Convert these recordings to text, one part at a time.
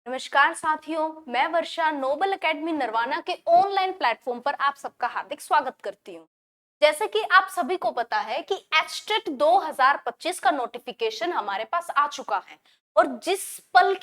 नमस्कार साथियों, मैं वर्षा नोबल एकेडमी नरवाना के ऑनलाइन प्लेटफॉर्म पर आप सबका हार्दिक स्वागत करती हूँ। जैसे कि आप सभी को पता है कि एचटेट 2025 का नोटिफिकेशन हमारे पास आ चुका है और जिस पल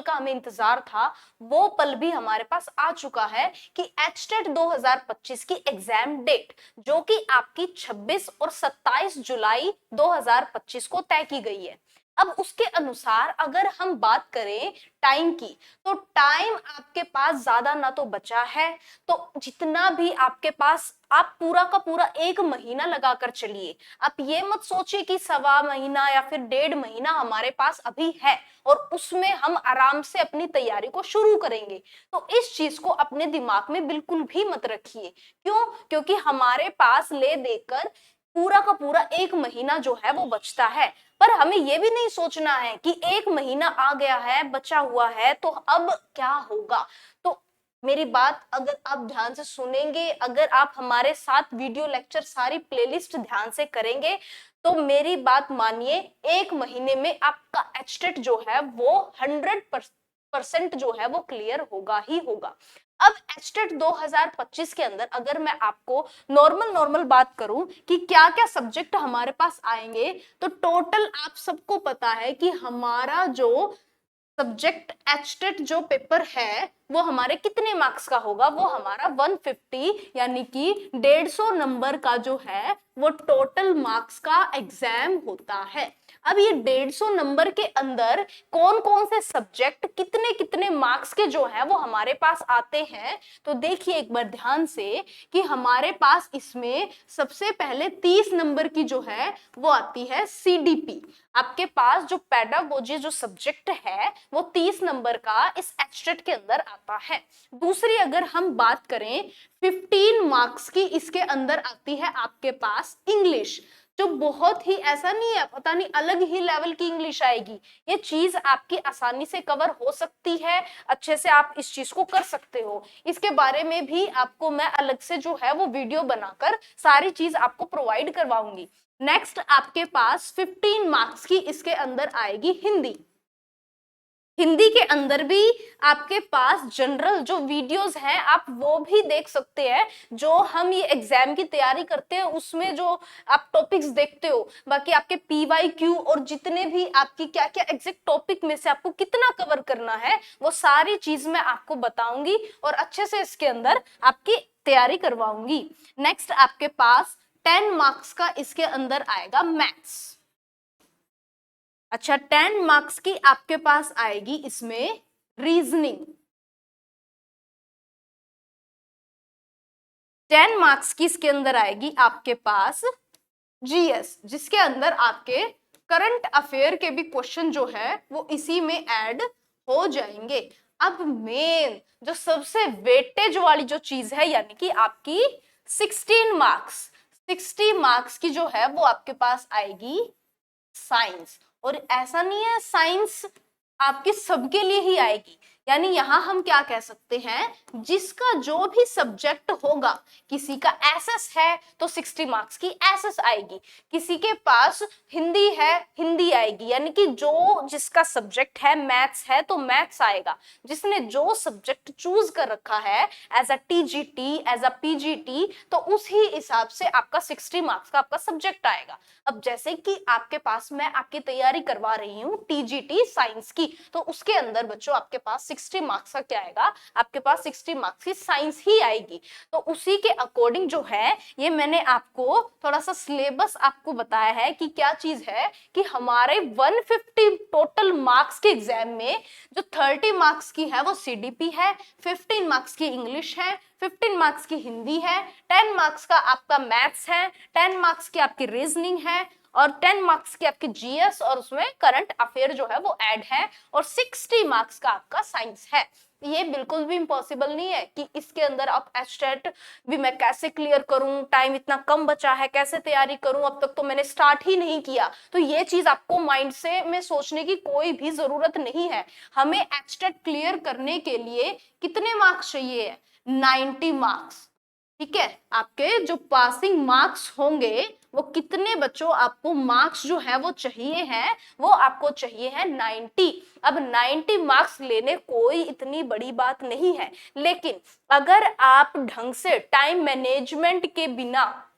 का हमें इंतजार था वो पल भी हमारे पास आ चुका है कि एचटेट 2025 की एग्जाम डेट जो कि आपकी 26 और 27 जुलाई 2025 को तय की गई है। अब उसके अनुसार अगर हम बात करें टाइम की, तो टाइम आपके पास ज्यादा ना तो बचा है, तो जितना भी आपके पास आप पूरा का पूरा 1 महीना लगाकर चलिए। आप ये मत सोचिए कि 1.25 महीना या फिर 1.5 महीना हमारे पास अभी है और उसमें हम आराम से अपनी तैयारी को शुरू करेंगे। तो इस चीज को अपने दिमाग में बिल्कुल भी मत रखिए। क्यों? क्योंकि हमारे पास ले देकर पूरा का पूरा 1 महीना जो है वो बचता है। पर हमें यह भी नहीं सोचना है कि 1 महीना आ गया है, बचा हुआ है, तो अब क्या होगा। तो मेरी बात अगर आप ध्यान से सुनेंगे, अगर आप हमारे साथ वीडियो लेक्चर सारी प्लेलिस्ट ध्यान से करेंगे, तो मेरी बात मानिए, 1 महीने में आपका एचटेट जो है वो 100% जो है वो क्लियर होगा ही होगा। अब एचटेट 2025 के अंदर अगर मैं आपको नॉर्मल बात करूं कि क्या क्या सब्जेक्ट हमारे पास आएंगे, तो टोटल आप सबको पता है कि हमारा जो सब्जेक्ट एचटेट जो पेपर है वो हमारे कितने मार्क्स का होगा, वो हमारा 150 यानी कि 150 नंबर का जो है वो टोटल मार्क्स का एग्जाम होता है। अब ये 150 नंबर के अंदर कौन कौन से सब्जेक्ट कितने कितने मार्क्स के जो है वो हमारे पास आते हैं, तो देखिए एक बार ध्यान से कि हमारे पास इसमें सबसे पहले 30 नंबर की जो है वो आती है सीडीपी। आपके पास जो पेडागोजी जो सब्जेक्ट है वो 30 नंबर का इस एचटेट के अंदर आता है। दूसरी अगर हम बात करें 15 मार्क्स की, इसके अंदर आती है आपके पास इंग्लिश, जो बहुत ही ऐसा नहीं है पता नहीं अलग ही लेवल की इंग्लिश आएगी। ये चीज आपकी आसानी से कवर हो सकती है, अच्छे से आप इस चीज को कर सकते हो। इसके बारे में भी आपको मैं अलग से जो है वो वीडियो बनाकर सारी चीज आपको प्रोवाइड करवाऊंगी। नेक्स्ट आपके पास 15 मार्क्स की इसके अंदर आएगी हिंदी। हिंदी के अंदर भी आपके पास जनरल जो वीडियोस हैं आप वो भी देख सकते हैं, जो हम ये एग्जाम की तैयारी करते हैं उसमें जो आप टॉपिक्स देखते हो। बाकी आपके पीवाईक्यू और जितने भी आपकी क्या क्या एग्जैक्ट टॉपिक में से आपको कितना कवर करना है वो सारी चीज मैं आपको बताऊंगी और अच्छे से इसके अंदर आपकी तैयारी करवाऊंगी। नेक्स्ट आपके पास 10 मार्क्स का इसके अंदर आएगा मैथ्स। अच्छा, 10 मार्क्स की आपके पास आएगी इसमें रीजनिंग। 10 मार्क्स की इसके अंदर आएगी आपके पास जीएस, जिसके अंदर आपके करंट अफेयर के भी क्वेश्चन जो है वो इसी में ऐड हो जाएंगे। अब मेन जो सबसे वेटेज वाली जो चीज है यानी कि आपकी 16 मार्क्स, 60 मार्क्स की जो है वो आपके पास आएगी साइंस। और ऐसा नहीं है साइंस आपके सबके लिए ही आएगी, यानी यहां हम क्या कह सकते हैं, जिसका जो भी सब्जेक्ट होगा, किसी का एसएस है तो 60 मार्क्स की एसएस आएगी, किसी के पास हिंदी है हिंदी आएगी, यानी कि जो जिसका सब्जेक्ट है मैथ्स है तो मैथ्स आएगा। जिसने जो सब्जेक्ट चूज कर रखा है as a TGT as a PGT, तो उसी हिसाब से आपका 60 मार्क्स का आपका सब्जेक्ट आएगा। अब जैसे कि आपके पास मैं आपकी तैयारी करवा रही हूँ टीजीटी साइंस की, तो उसके अंदर बच्चों आपके पास 60 मार्क्स का क्या आएगा, आपके पास 60 मार्क्स की साइंस ही आएगी। तो उसी के अकॉर्डिंग जो है ये मैंने आपको थोड़ा सा सिलेबस आपको बताया है कि क्या चीज है कि हमारे 150 टोटल मार्क्स के एग्जाम में जो 30 मार्क्स की है वो सीडीपी है, 15 मार्क्स की इंग्लिश है, 15 मार्क्स की हिंदी है, 10 मार्क्स का आपका मैथ्स है, 10 मार्क्स की आपकी रीजनिंग है और 10 मार्क्स की आपकी जीएस और उसमें करंट अफेयर जो है वो ऐड है और 60 मार्क्स का आपका साइंस है। ये बिल्कुल भी इम्पॉसिबल नहीं है कि इसके अंदर आप एचटेट भी मैं कैसे क्लियर करूं, टाइम इतना कम बचा है, कैसे तैयारी करूं, अब तक तो मैंने स्टार्ट ही नहीं किया। तो ये चीज आपको माइंड से में सोचने की कोई भी जरूरत नहीं है। हमें एचटेट क्लियर करने के लिए कितने मार्क्स चाहिए है, 90 मार्क्स। ठीक है, आपके जो पासिंग मार्क्स होंगे वो कितने बच्चों आपको मार्क्स जो है वो चाहिए हैं, वो आपको चाहिए है 90। अब 90 मार्क्स लेने कोई इतनी बड़ी बात नहीं है, लेकिन अगर आप ढंग से टाइम मैनेजमेंट के बिना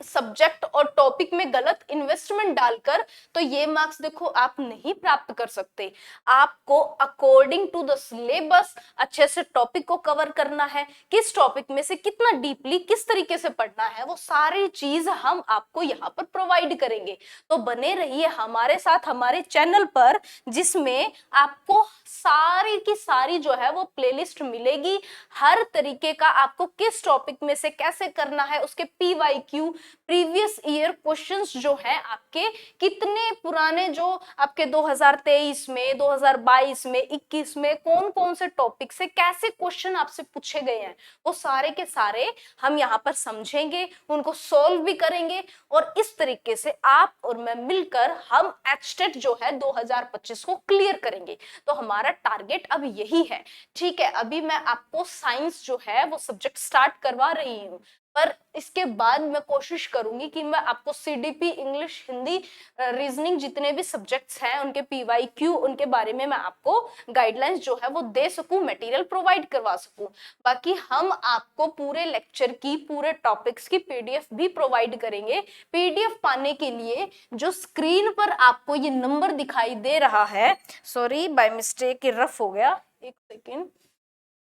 सब्जेक्ट और टॉपिक में गलत इन्वेस्टमेंट डालकर, तो ये मार्क्स देखो आप नहीं प्राप्त कर सकते। आपको अकॉर्डिंग टू द सिलेबस अच्छे से टॉपिक को कवर करना है, किस टॉपिक में से कितना डीपली किस तरीके से पढ़ना है, वो सारी चीज हम आपको यहाँ पर प्रोवाइड करेंगे। तो बने रहिए हमारे साथ हमारे चैनल पर, जिसमें आपको सारी की सारी जो है वो प्लेलिस्ट मिलेगी। हर तरीके का आपको किस टॉपिक में से कैसे करना है, उसके PYQ प्रीवियस ईयर क्वेश्चंस जो है आपके कितने पुराने, जो आपके 2023 में, 2022 में, 21 में कौन कौन से टॉपिक से कैसे क्वेश्चन आपसे पूछे गए हैं, वो सारे के सारे हम यहाँ पर समझेंगे, उनको सॉल्व भी करेंगे। और इस तरीके से आप और मैं मिलकर हम एचटेट जो है 2025 को क्लियर करेंगे। तो हमारा टारगेट अब यही है। ठीक है, अभी मैं आपको साइंस जो है वो सब्जेक्ट स्टार्ट करवा रही हूँ, पर इसके बाद मैं कोशिश करूंगी कि मैं आपको CDP, इंग्लिश, हिंदी, रीजनिंग जितने भी सब्जेक्ट्स हैं उनके PYQ, उनके बारे में मैं आपको गाइडलाइंस जो है वो दे सकूं, मटेरियल प्रोवाइड करवा सकूं। बाकी हम आपको पूरे लेक्चर की, पूरे टॉपिक्स की PDF भी प्रोवाइड करेंगे। PDF पाने के लिए जो स्क्रीन पर आपको ये नंबर दिखाई दे रहा है, सॉरी बाय मिस्टेक ये रफ हो गया, एक सेकेंड,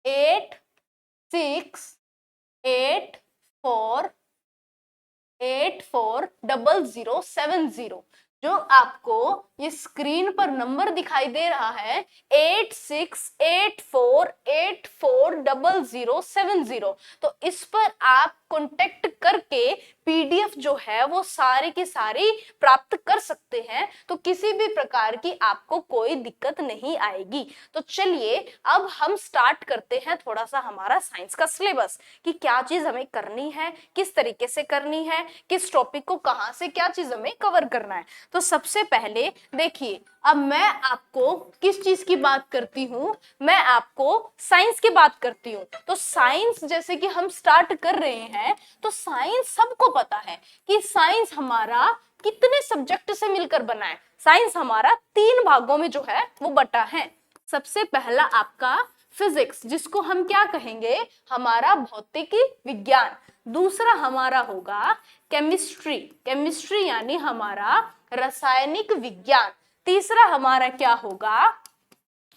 86484070, जो आपको ये स्क्रीन पर नंबर दिखाई दे रहा है 8684840070। तो इस पर आप कांटेक्ट करके PDF जो है वो सारी की सारी प्राप्त कर सकते हैं। तो किसी भी प्रकार की आपको कोई दिक्कत नहीं आएगी। तो चलिए अब हम स्टार्ट करते हैं थोड़ा सा हमारा साइंस का सिलेबस, कि क्या चीज हमें करनी है, किस तरीके से करनी है, किस टॉपिक को कहां से क्या चीज हमें कवर करना है। तो सबसे पहले देखिए, अब मैं आपको किस चीज की बात करती हूँ, मैं आपको साइंस की बात करती हूँ। तो साइंस जैसे कि हम स्टार्ट कर रहे हैं, तो साइंस सबको पता है कि साइंस हमारा कितने सब्जेक्ट से मिलकर बना है। साइंस हमारा 3 भागों में जो है वो बटा है। सबसे पहला आपका फिजिक्स, जिसको हम क्या कहेंगे, हमारा भौतिकी विज्ञान। दूसरा हमारा होगा केमिस्ट्री, केमिस्ट्री यानी हमारा रासायनिक विज्ञान। तीसरा हमारा क्या होगा,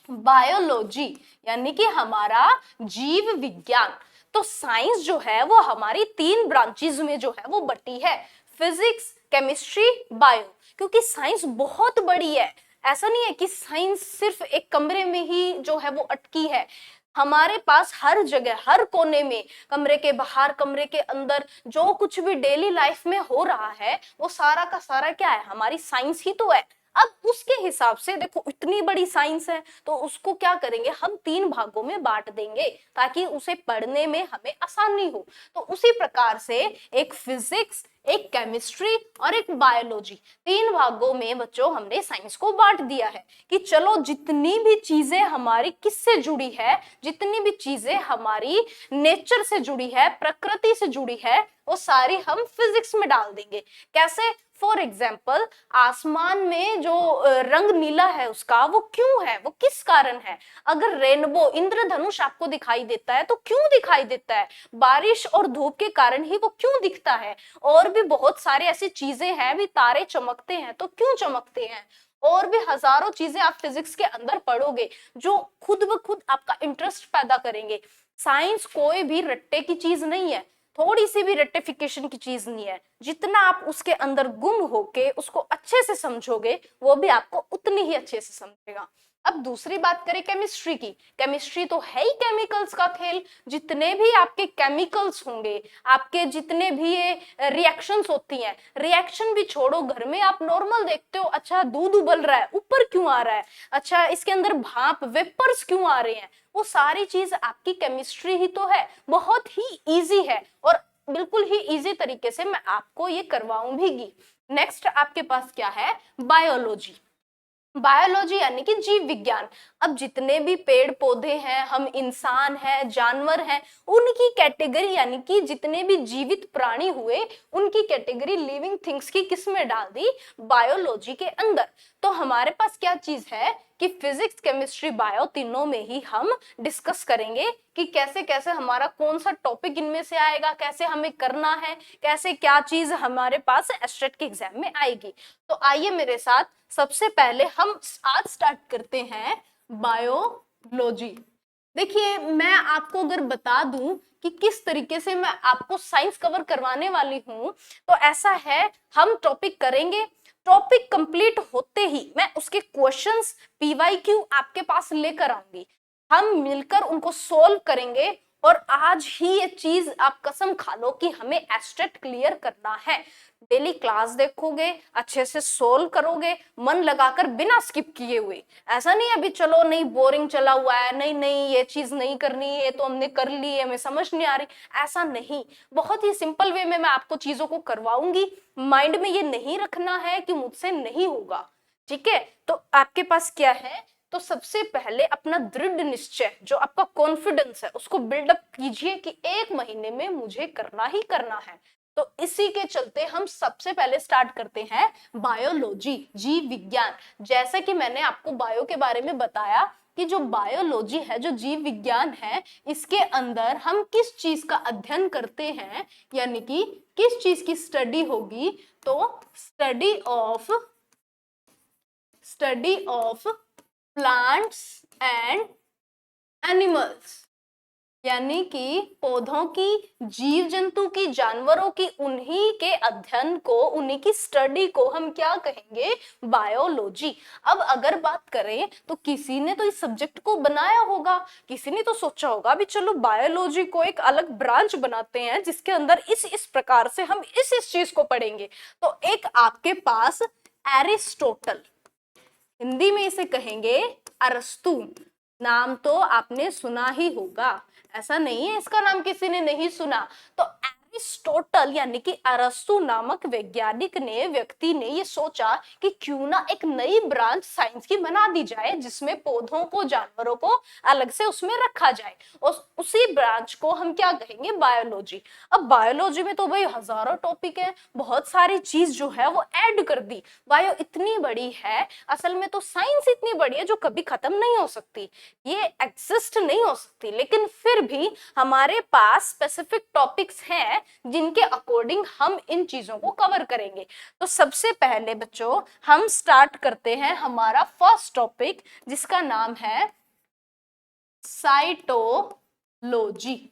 बायोलॉजी यानी कि हमारा जीव विज्ञान। तो साइंस जो है वो हमारी 3 ब्रांचेस में जो है वो बटी है, फिजिक्स, केमिस्ट्री, बायो। क्योंकि साइंस बहुत बड़ी है, ऐसा नहीं है कि साइंस सिर्फ एक कमरे में ही जो है वो अटकी है। हमारे पास हर जगह, हर कोने में, कमरे के बाहर, कमरे के अंदर, जो कुछ भी डेली लाइफ में हो रहा है वो सारा का सारा क्या है, हमारी साइंस ही तो है। अब उसके हिसाब से देखो, इतनी बड़ी साइंस है तो उसको क्या करेंगे, हम 3 भागों में बांट देंगे ताकि उसे पढ़ने में हमें आसानी हो। तो उसी प्रकार से एक फिजिक्स, एक केमिस्ट्री और एक बायोलॉजी, 3 भागों में बच्चों हमने साइंस को बांट दिया है कि चलो जितनी भी चीजें हमारी किससे जुड़ी है, जितनी भी चीजें हमारी नेचर से जुड़ी है, प्रकृति से जुड़ी है, वो सारी हम फिजिक्स में डाल देंगे। कैसे, फॉर एग्जाम्पल, आसमान में जो रंग नीला है उसका वो क्यों है, वो किस कारण है। अगर रेनबो, इंद्रधनुष आपको दिखाई देता है तो क्यों दिखाई देता है, बारिश और धूप के कारण ही वो क्यों दिखता है। और भी बहुत सारे ऐसी चीजें हैं, भी तारे चमकते हैं तो क्यों चमकते हैं। और भी हजारों चीजें आप फिजिक्स के अंदर पढ़ोगे जो खुद ब खुद आपका इंटरेस्ट पैदा करेंगे। साइंस कोई भी रट्टे की चीज नहीं है, थोड़ी सी भी रेक्टिफिकेशन की चीज नहीं है। जितना आप उसके अंदर गुम होके उसको अच्छे से समझोगे, वो भी आपको उतनी ही अच्छे से समझेगा। अब दूसरी बात करें केमिस्ट्री की, केमिस्ट्री तो है ही केमिकल्स का खेल। जितने भी आपके केमिकल्स होंगे, आपके जितने भी ये रिएक्शंस होती हैं, रिएक्शन भी छोड़ो, घर में आप नॉर्मल देखते हो, अच्छा दूध उबल रहा है, ऊपर क्यों आ रहा है, अच्छा इसके अंदर भाप, वेपर्स क्यों आ रहे हैं, वो सारी चीज आपकी केमिस्ट्री ही तो है। बहुत ही इजी है और बिल्कुल ही इजी तरीके से मैं आपको ये करवाऊंगी। नेक्स्ट आपके पास क्या है, बायोलॉजी। बायोलॉजी यानी कि जीव विज्ञान। अब जितने भी पेड़ पौधे हैं, हम इंसान हैं, जानवर हैं, उनकी कैटेगरी यानी कि जितने भी जीवित प्राणी हुए उनकी कैटेगरी लिविंग थिंग्स की किस में डाल दी, बायोलॉजी के अंदर। तो हमारे पास क्या चीज है कि फिजिक्स, केमिस्ट्री, बायो तीनों में ही हम डिस्कस करेंगे कि कैसे कैसे हमारा कौन सा टॉपिक इनमें से आएगा, कैसे हमें करना है, कैसे क्या चीज हमारे पास एस्टेट के एग्जाम में आएगी। तो आइए मेरे साथ, सबसे पहले हम आज स्टार्ट करते हैं बायोलॉजी। देखिए, मैं आपको अगर बता दूं कि किस तरीके से मैं आपको साइंस कवर करवाने वाली हूं, तो ऐसा है, हम टॉपिक करेंगे, टॉपिक कंप्लीट होते ही मैं उसके क्वेश्चंस पीवाईक्यू आपके पास लेकर आऊंगी, हम मिलकर उनको सोल्व करेंगे। और आज ही ये चीज आप कसम खा लो कि हमें एस्टेट क्लियर करना है। डेली क्लास देखोगे, अच्छे से सोल्व करोगे, मन लगाकर बिना स्किप किए हुए। ऐसा नहीं अभी चलो नहीं बोरिंग चला हुआ है, नहीं नहीं ये चीज नहीं करनी है, तो हमने कर ली है, हमें समझ नहीं आ रही, ऐसा नहीं। बहुत ही सिंपल वे में मैं आपको चीजों को करवाऊंगी। माइंड में ये नहीं रखना है कि मुझसे नहीं होगा, ठीक है। तो आपके पास क्या है, तो सबसे पहले अपना दृढ़ निश्चय, जो आपका कॉन्फिडेंस है, उसको बिल्डअप कीजिए कि 1 महीने में मुझे करना ही करना है। तो इसी के चलते हम सबसे पहले स्टार्ट करते हैं बायोलॉजी, जीव विज्ञान। जैसे कि मैंने आपको बायो के बारे में बताया कि जो बायोलॉजी है, जो जीव विज्ञान है, इसके अंदर हम किस चीज का अध्ययन करते हैं, यानी कि किस चीज की स्टडी होगी, तो study of plants and animals, यानी कि पौधों की, जीव जंतु की, जानवरों की, उन्हीं के अध्ययन को, उन्हीं की स्टडी को हम क्या कहेंगे, बायोलॉजी। अब अगर बात करें तो किसी ने तो इस सब्जेक्ट को बनाया होगा, किसी ने तो सोचा होगा भी चलो बायोलॉजी को एक अलग ब्रांच बनाते हैं जिसके अंदर इस प्रकार से हम इस चीज को पढ़ेंगे। तो एक आपके पास एरिस्टोटल, हिंदी में इसे कहेंगे अरस्तु, नाम तो आपने सुना ही होगा, ऐसा नहीं है इसका नाम किसी ने नहीं सुना। तो एरिस्टोटल यानी कि अरस्तु नामक वैज्ञानिक ने, व्यक्ति ने ये सोचा कि क्यों ना एक नई ब्रांच साइंस की बना दी जाए जिसमें पौधों को, जानवरों को अलग से उसमें रखा जाए, और उसी ब्रांच को हम क्या कहेंगे, बायोलॉजी। अब बायोलॉजी में तो भाई हजारों टॉपिक है, बहुत सारी चीज जो है वो ऐड कर दी। बायो इतनी बड़ी है, असल में तो साइंस इतनी बड़ी है जो कभी खत्म नहीं हो सकती, ये एग्जिस्ट नहीं हो सकती, लेकिन फिर भी हमारे पास स्पेसिफिक टॉपिक्स हैं जिनके अकॉर्डिंग हम इन चीजों को कवर करेंगे। तो सबसे पहले बच्चों हम स्टार्ट करते हैं हमारा फर्स्ट टॉपिक, जिसका नाम है साइटोलॉजी।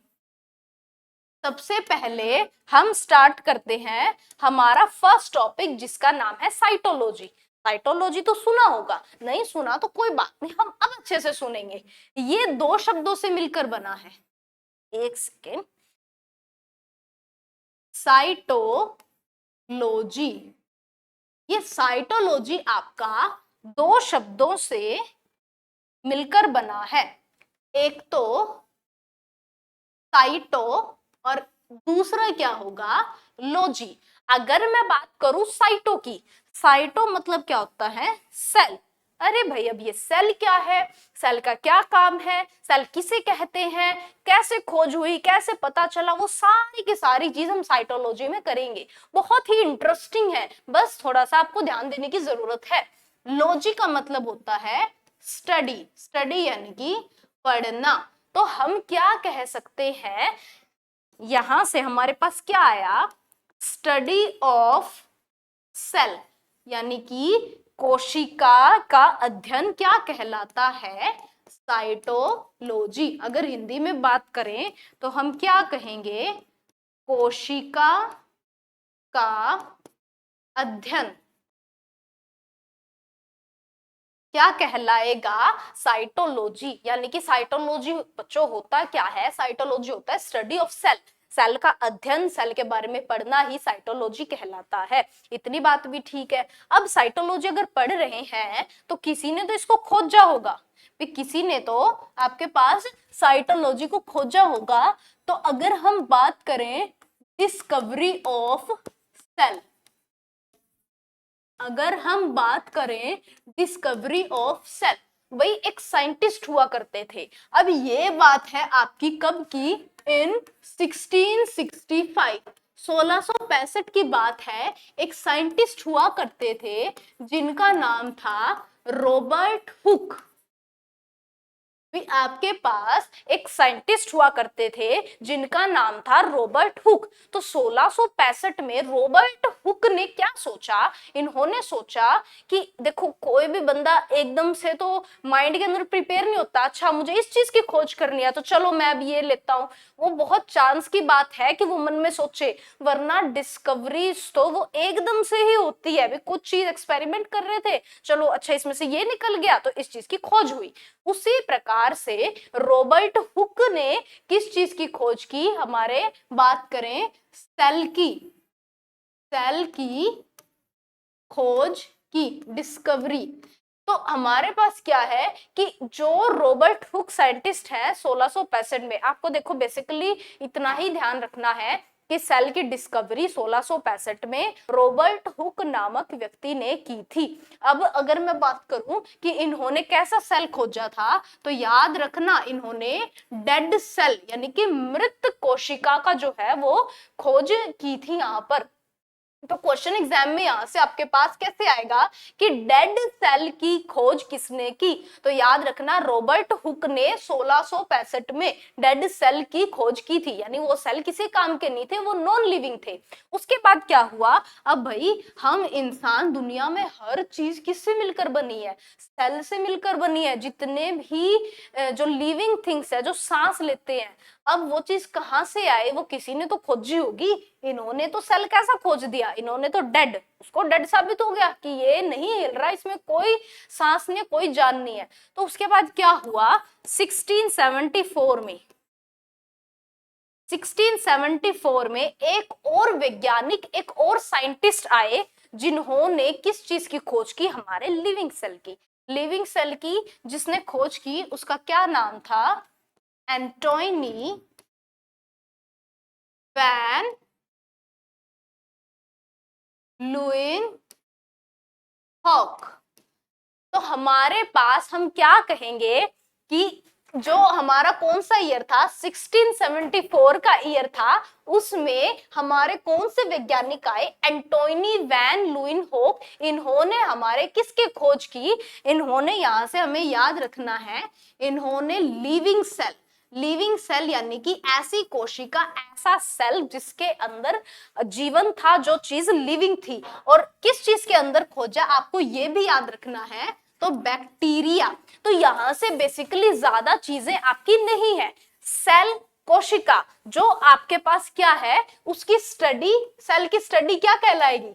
सबसे पहले हम स्टार्ट करते हैं हमारा फर्स्ट टॉपिक, जिसका नाम है साइटोलॉजी। साइटोलॉजी तो सुना होगा, नहीं सुना तो कोई बात नहीं, हम अब अच्छे से सुनेंगे। ये 2 शब्दों से मिलकर बना है, एक सेकेंड, साइटोलॉजी। ये साइटोलॉजी आपका 2 शब्दों से मिलकर बना है, एक तो साइटो और दूसरा क्या होगा, लॉजी। अगर मैं बात करूं साइटो की, साइटो मतलब क्या होता है, सेल। अरे भाई अब ये सेल क्या है, सेल का क्या काम है, सेल किसे कहते हैं, कैसे खोज हुई, कैसे पता चला, वो सारी की सारी चीज हम साइटोलॉजी में करेंगे। बहुत ही इंटरेस्टिंग है, बस थोड़ा सा आपको ध्यान देने की जरूरत है। लॉजी का मतलब होता है स्टडी, स्टडी यानी कि पढ़ना। तो हम क्या कह सकते हैं, यहां से हमारे पास क्या आया, स्टडी ऑफ सेल, यानी कि कोशिका का अध्ययन क्या कहलाता है, साइटोलॉजी। अगर हिंदी में बात करें तो हम क्या कहेंगे, कोशिका का अध्ययन क्या कहलाएगा, साइटोलॉजी। यानी कि साइटोलॉजी बच्चों होता क्या है, साइटोलॉजी होता है स्टडी ऑफ सेल, सेल का अध्ययन, सेल के बारे में पढ़ना ही साइटोलॉजी कहलाता है। इतनी बात भी ठीक है। अब साइटोलॉजी अगर पढ़ रहे हैं तो किसी ने तो इसको खोजा होगा, किसी ने तो आपके पास साइटोलॉजी को खोजा होगा। तो अगर हम बात करें डिस्कवरी ऑफ सेल, अगर हम बात करें डिस्कवरी ऑफ सेल, वही एक साइंटिस्ट हुआ करते थे। अब ये बात है आपकी कब की, इन 1665, 1665 की बात है। एक साइंटिस्ट हुआ करते थे जिनका नाम था रॉबर्ट हुक। भी आपके पास एक साइंटिस्ट हुआ करते थे जिनका नाम था रॉबर्ट हुक। तो 1665 में रॉबर्ट हुक ने क्या सोचा, इन्होंने सोचा कि देखो कोई भी बंदा एकदम से तो माइंड के अंदर प्रिपेयर नहीं होता, अच्छा मुझे इस चीज की खोज करनी है तो चलो मैं अब ये लेता हूँ। वो बहुत चांस की बात है कि वो मन में सोचे, वरना डिस्कवरीज तो वो एकदम से ही होती है। भी कुछ चीज एक्सपेरिमेंट कर रहे थे, चलो अच्छा इसमें से ये निकल गया तो इस चीज की खोज हुई। उसी प्रकार से रॉबर्ट हुक ने किस चीज की खोज की, हमारे बात करें सेल की, सेल की खोज की, डिस्कवरी। तो हमारे पास क्या है कि जो रॉबर्ट हुक साइंटिस्ट है 1665 में, आपको देखो बेसिकली इतना ही ध्यान रखना है कि सेल की डिस्कवरी 1665 में रॉबर्ट हुक नामक व्यक्ति ने की थी। अब अगर मैं बात करूं कि इन्होंने कैसा सेल खोजा था, तो याद रखना इन्होंने डेड सेल यानी कि मृत कोशिका का जो है वो खोज की थी यहां पर। तो क्वेश्चन एग्जाम में यहां से आपके पास कैसे आएगा कि डेड सेल की खोज किसने की, तो याद रखना रॉबर्ट हुक ने 1665 में डेड सेल की खोज की थी। यानी वो सेल किसी काम के नहीं थे, वो नॉन लिविंग थे। उसके बाद क्या हुआ, अब भाई हम इंसान, दुनिया में हर चीज किससे मिलकर बनी है, सेल से मिलकर बनी है। जितने भी जो लिविंग थिंग्स है, जो सांस लेते हैं, अब वो चीज कहां से आए, वो किसी ने तो खोजी होगी। इन्होंने तो सेल कैसा खोज दिया, इन्होंने तो डेड, उसको डेड साबित हो गया कि ये नहीं हिल रहा, इसमें कोई सांस नहीं, कोई जान नहीं है। तो उसके बाद क्या हुआ, 1674 में, 1674 में एक और वैज्ञानिक, एक और साइंटिस्ट आए जिन्होंने किस चीज की खोज की, हमारे लिविंग सेल की। लिविंग सेल की जिसने खोज की उसका क्या नाम था, एंटोनी वैन लुइन हॉक। तो हमारे पास हम क्या कहेंगे कि जो हमारा कौन सा ईयर था, 1674 का ईयर था, उसमें हमारे कौन से वैज्ञानिक आए, एंटोनी वैन लुइन हॉक। इन्होंने हमारे किसकी खोज की, इन्होंने, यहां से हमें याद रखना है, इन्होंने लिविंग सेल, लिविंग सेल यानी कि ऐसी कोशिका, ऐसा सेल जिसके अंदर जीवन था, जो चीज लिविंग थी। और किस चीज के अंदर खोजा, आपको ये भी याद रखना है, तो बैक्टीरिया। तो यहां से बेसिकली ज्यादा चीजें आपकी नहीं है। सेल, कोशिका, जो आपके पास क्या है उसकी स्टडी, सेल की स्टडी क्या कहलाएगी,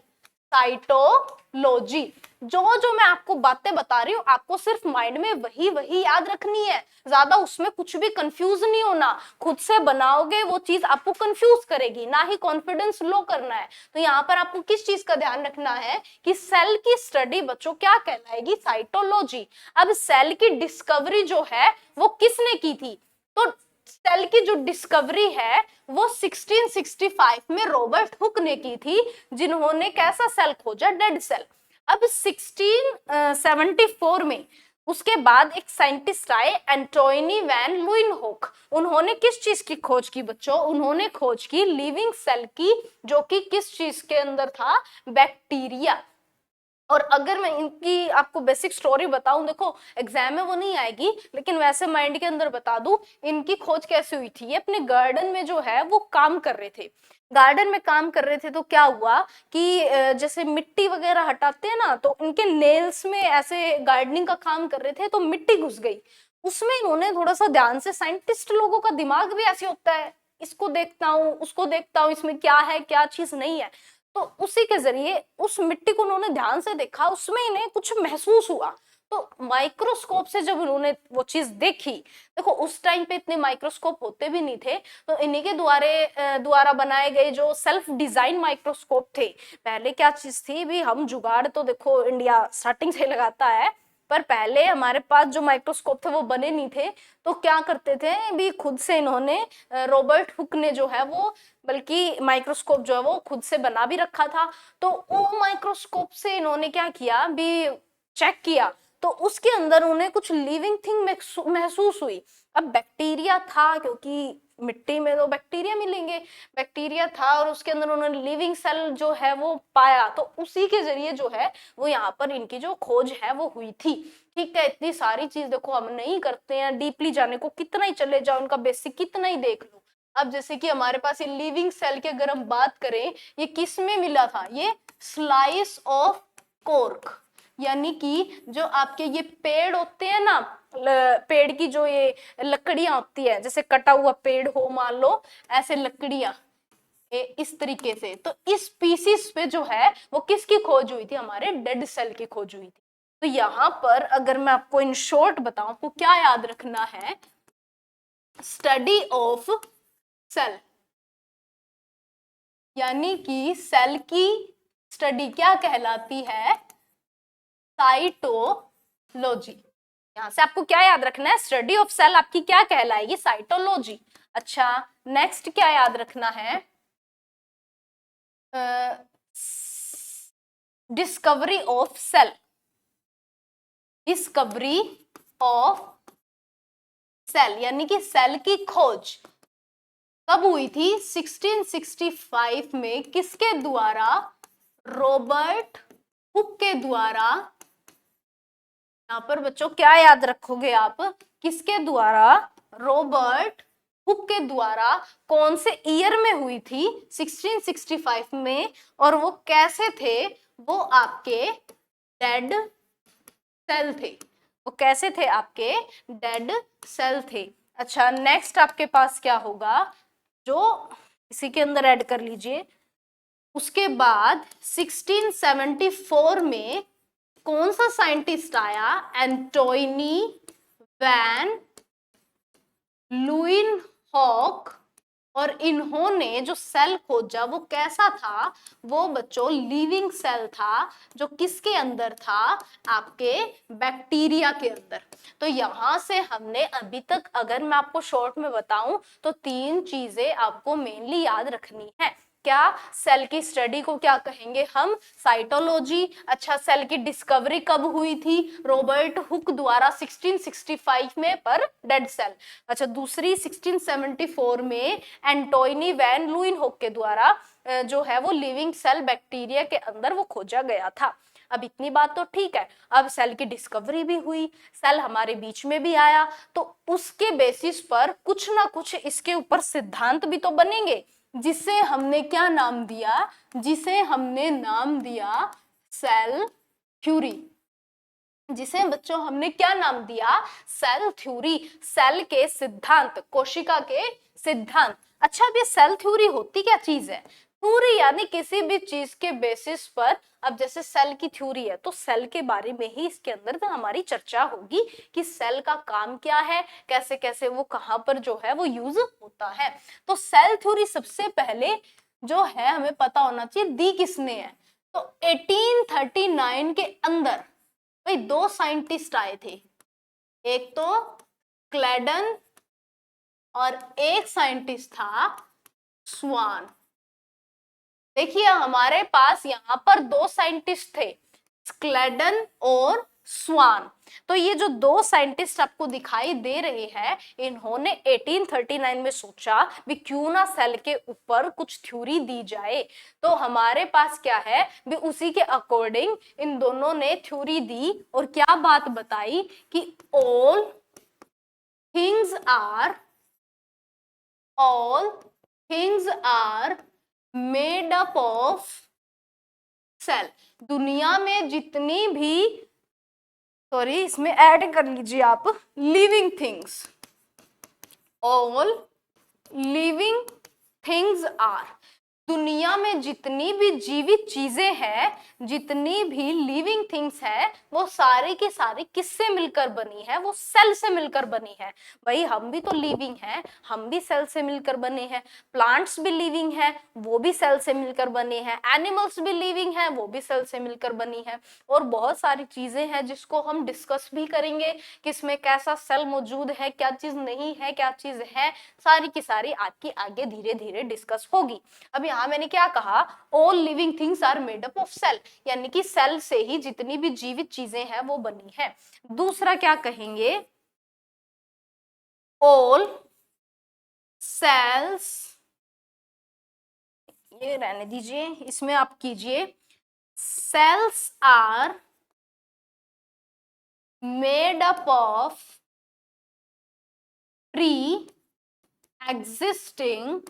साइटोलॉजी। जो जो मैं आपको बातें बता रही हूँ, आपको सिर्फ माइंड में वही वही याद रखनी है, ज्यादा उसमें कुछ भी कंफ्यूज नहीं होना। खुद से बनाओगे वो चीज आपको कंफ्यूज करेगी, ना ही कॉन्फिडेंस लो करना है। तो यहाँ पर आपको किस चीज का ध्यान रखना है कि सेल की स्टडी बच्चों क्या कहलाएगी, साइटोलॉजी। अब सेल की डिस्कवरी जो है वो किसने की थी, तो सेल की जो डिस्कवरी है वो 1665 में रॉबर्ट हुक ने की थी, जिन्होंने कैसा सेल खोजा, डेड सेल। अब 1674 में उसके बाद एक साइंटिस्ट आए, एंटोनी वैन लुइन हॉक। उन्होंने किस चीज की खोज की बच्चों, उन्होंने खोज की लिविंग सेल की, जो कि किस चीज के अंदर था, बैक्टीरिया। और अगर मैं इनकी आपको बेसिक स्टोरी बताऊं, देखो एग्जाम में वो नहीं आएगी, लेकिन वैसे माइंड के अंदर बता दूं, इनकी खोज कैसे हुई थी। ये अपने गार्डन में जो है वो काम कर रहे थे, गार्डन में काम कर रहे थे। तो क्या हुआ कि जैसे मिट्टी वगैरह हटाते हैं ना, तो इनके नेल्स में ऐसे गार्डनिंग का काम कर रहे थे, तो मिट्टी घुस गई उसमें। इन्होंने थोड़ा सा ध्यान से, साइंटिस्ट लोगों का दिमाग भी ऐसे होता है, इसको देखता हूँ उसको देखता हूँ, इसमें क्या है क्या चीज नहीं है। तो उसी के जरिए उस मिट्टी को उन्होंने ध्यान से देखा, उसमें इन्हें कुछ महसूस हुआ। तो माइक्रोस्कोप से जब उन्होंने वो चीज देखी, देखो उस टाइम पे इतने माइक्रोस्कोप होते भी नहीं थे, तो इन्हीं के द्वारा बनाए गए जो सेल्फ डिजाइन माइक्रोस्कोप थे। पहले क्या चीज थी भी, हम जुगाड़ तो देखो इंडिया स्टार्टिंग से लगाता है, पर पहले हमारे पास जो माइक्रोस्कोप थे वो बने नहीं थे। तो क्या करते थे भी, खुद से इन्होंने, रॉबर्ट हुक ने जो है वो, बल्कि माइक्रोस्कोप जो है वो खुद से बना भी रखा था। तो वो माइक्रोस्कोप से इन्होंने क्या किया भी, चेक किया, तो उसके अंदर उन्हें कुछ लिविंग थिंग महसूस हुई। अब बैक्टीरिया था, क्योंकि मिट्टी में तो बैक्टीरिया मिलेंगे, बैक्टीरिया था और उसके अंदर उन्होंने लिविंग सेल जो है वो पाया, तो उसी के जरिए जो है वो यहाँ पर इनकी जो खोज है वो हुई थी। ठीक है, इतनी सारी चीज देखो हम नहीं करते हैं, डीपली जाने को कितना ही चले जाओ, उनका बेसिक कितना ही देख लो। अब जैसे कि हमारे पास ये लिविंग सेल की अगर हम बात करें, ये किस में मिला था, ये स्लाइस ऑफ कोर्क, यानी कि जो आपके ये पेड़ होते हैं ना, पेड़ की जो ये लकड़ियां होती है, जैसे कटा हुआ पेड़ हो मान लो, ऐसे लकड़ियां इस तरीके से, तो इस स्पीसीज पे जो है वो किसकी खोज हुई थी, हमारे डेड सेल की खोज हुई थी। तो यहाँ पर अगर मैं आपको इन शॉर्ट बताऊं, आपको क्या याद रखना है, स्टडी ऑफ सेल, यानी कि सेल की स्टडी क्या कहलाती है, साइटोलॉजी। यहां से आपको क्या याद रखना है, स्टडी ऑफ सेल आपकी क्या कहलाएगी, साइटोलॉजी। अच्छा, नेक्स्ट क्या याद रखना है, discovery of cell, discovery of cell, यानी कि सेल की खोज कब हुई थी, 1665 में, किसके द्वारा, रॉबर्ट हुक के द्वारा। यहाँ पर बच्चों क्या याद रखोगे आप, किसके द्वारा, रॉबर्ट हुक के द्वारा। कौन से ईयर में हुई थी, 1665 में, और वो कैसे थे, वो आपके डेड सेल थे, वो कैसे थे, आपके डेड सेल थे। अच्छा, नेक्स्ट आपके पास क्या होगा, जो इसी के अंदर ऐड कर लीजिए, उसके बाद 1674 में कौन सा साइंटिस्ट आया, एंटोनी वैन लुइनहॉक, और इन्होंने जो सेल खोजा वो कैसा था, वो बच्चों लिविंग सेल था, जो किसके अंदर था, आपके बैक्टीरिया के अंदर। तो यहां से हमने अभी तक, अगर मैं आपको शॉर्ट में बताऊं, तो 3 चीजें आपको मेनली याद रखनी है। क्या, सेल की स्टडी को क्या कहेंगे हम, साइटोलॉजी। अच्छा, सेल की डिस्कवरी कब हुई थी, रॉबर्ट हुक द्वारा 1665 में, पर डेड सेल। अच्छा, दूसरी 1674 में एंटोनी वैन लुइनहॉक के द्वारा जो है वो लिविंग सेल बैक्टीरिया के अंदर वो खोजा गया था। अब इतनी बात तो ठीक है, अब सेल की डिस्कवरी भी हुई, सेल हमारे बीच में भी आया, तो उसके बेसिस पर कुछ ना कुछ इसके ऊपर सिद्धांत भी तो बनेंगे, जिसे हमने क्या नाम दिया, जिसे हमने नाम दिया सेल थ्योरी, जिसे बच्चों हमने क्या नाम दिया, सेल थ्योरी, सेल के सिद्धांत, कोशिका के सिद्धांत। अच्छा, अब ये सेल थ्योरी होती क्या चीज है, थ्योरी यानी किसी भी चीज के बेसिस पर, अब जैसे सेल की थ्योरी है तो सेल के बारे में ही इसके अंदर तो हमारी चर्चा होगी कि सेल का काम क्या है, कैसे कैसे वो कहाँ पर जो है वो यूज होता है। तो सेल थ्योरी सबसे पहले जो है हमें पता होना चाहिए दी किसने है, तो 1839 के अंदर भाई 2 साइंटिस्ट आए थे, एक तो क्लेडन और एक साइंटिस्ट था स्वान। देखिए हमारे पास यहाँ पर 2 साइंटिस्ट थे, क्लेडन और स्वान। तो ये जो 2 साइंटिस्ट आपको दिखाई दे रहे हैं, इन्होंने 1839 में सोचा भी क्यों ना सेल के ऊपर कुछ थ्योरी दी जाए। तो हमारे पास क्या है भी उसी के अकॉर्डिंग इन दोनों ने थ्योरी दी और क्या बात बताई कि all things are made up of cell। दुनिया में जितनी भी, सॉरी इसमें ऐड कर लीजिए आप, living things, all living things are, दुनिया में जितनी भी जीवित चीजें हैं, जितनी भी लिविंग थिंग्स है, वो सारी की सारी किससे मिलकर बनी है, वो सेल से मिलकर बनी है। भाई हम भी तो लिविंग हैं, हम भी सेल से मिलकर बने हैं, प्लांट्स भी लिविंग है, वो भी सेल से मिलकर बने हैं, एनिमल्स भी लिविंग है, वो भी सेल से मिलकर बनी है, और बहुत सारी चीजें हैं जिसको हम डिस्कस भी करेंगे कि इसमें कैसा सेल मौजूद है, क्या चीज नहीं है, क्या चीज है, सारी की सारी आपकी आगे धीरे धीरे डिस्कस होगी। अब यहां मैंने क्या कहा, all living things are made up of cell, यानी कि सेल से ही जितनी भी जीवित चीजें हैं वो बनी है। दूसरा क्या कहेंगे, ऑल सेल्स, ये रहने दीजिए, इसमें आप कीजिए, cells are made up of pre existing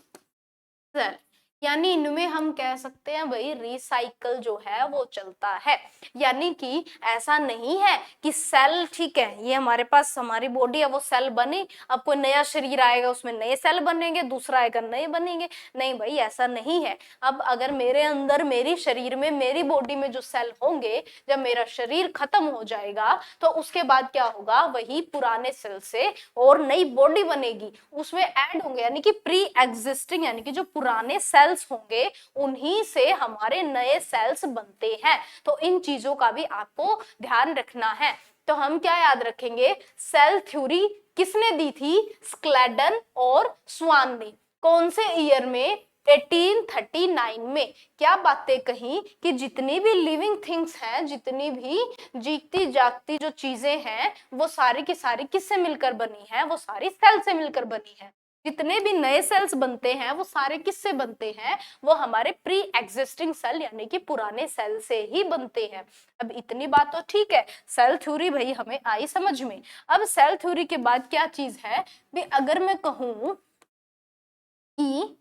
cell, यानी इनमें हम कह सकते हैं भाई रिसाइकल जो है वो चलता है। यानी कि ऐसा नहीं है कि सेल, ठीक है ये हमारे पास हमारी बॉडी है वो सेल बनी, अब कोई नया शरीर आएगा उसमें नए सेल बनेंगे, दूसरा आएगा नए बनेंगे, नहीं भाई ऐसा नहीं है। अब अगर मेरे अंदर, मेरी शरीर में, मेरी बॉडी में जो सेल होंगे, जब मेरा शरीर खत्म हो जाएगा तो उसके बाद क्या होगा, वही पुराने सेल से और नई बॉडी बनेगी, उसमें ऐड होंगे, यानी कि प्री एग्जिस्टिंग, यानी कि जो पुराने सेल्स होंगे उन्हीं से हमारे नए सेल्स बनते हैं। तो इन चीजों का भी आपको ध्यान रखना है। तो हम क्या याद रखेंगे, सेल थ्योरी किसने दी थी, स्क्लेडन और स्वान ने। कौन से ईयर में, 1839 में। क्या बातें कही कि जितनी भी लिविंग थिंग्स हैं, जितनी भी जीती जागती जो चीजें हैं, वो सारी की सारी किससे मिलकर बनी है, वो सारी सेल से मिलकर बनी है। जितने भी नए सेल्स बनते हैं वो सारे किससे बनते हैं, वो हमारे प्री एग्जिस्टिंग सेल यानी कि पुराने सेल से ही बनते हैं। अब इतनी बात तो ठीक है, सेल थ्योरी भाई हमें आई समझ में। अब सेल थ्योरी के बाद क्या चीज है भी, अगर मैं कहूं कि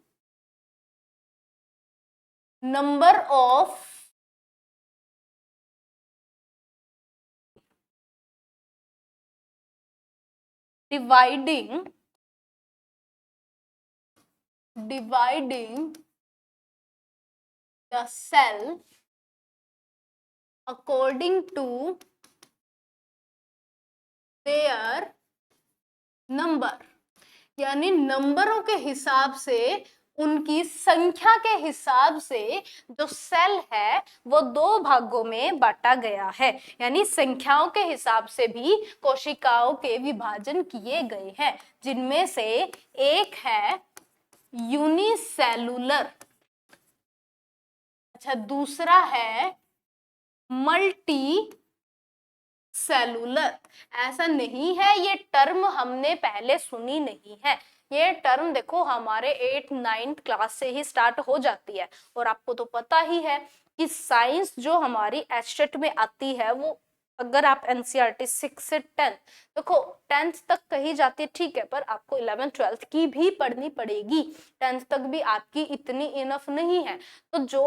number of dividing the cell according to their number, यानी नंबरों के हिसाब से, उनकी संख्या के हिसाब से जो सेल है वो दो भागों में बांटा गया है। यानी संख्याओं के हिसाब से भी कोशिकाओं के विभाजन किए गए हैं, जिनमें से एक है यूनिसेलुलर, अच्छा दूसरा है मल्टी सेलुलर। ऐसा नहीं है ये टर्म हमने पहले सुनी नहीं है, ये टर्म देखो हमारे 8-9 क्लास से ही स्टार्ट हो जाती है। और आपको तो पता ही है कि साइंस जो हमारी एस्टेट में आती है वो, अगर आप एनसीईआरटी 6 से 10, देखो 10th तक कही जाती है ठीक है, पर आपको 11th-12th की भी पढ़नी पड़ेगी, 10th तक भी आपकी इतनी इनफ नहीं है। तो जो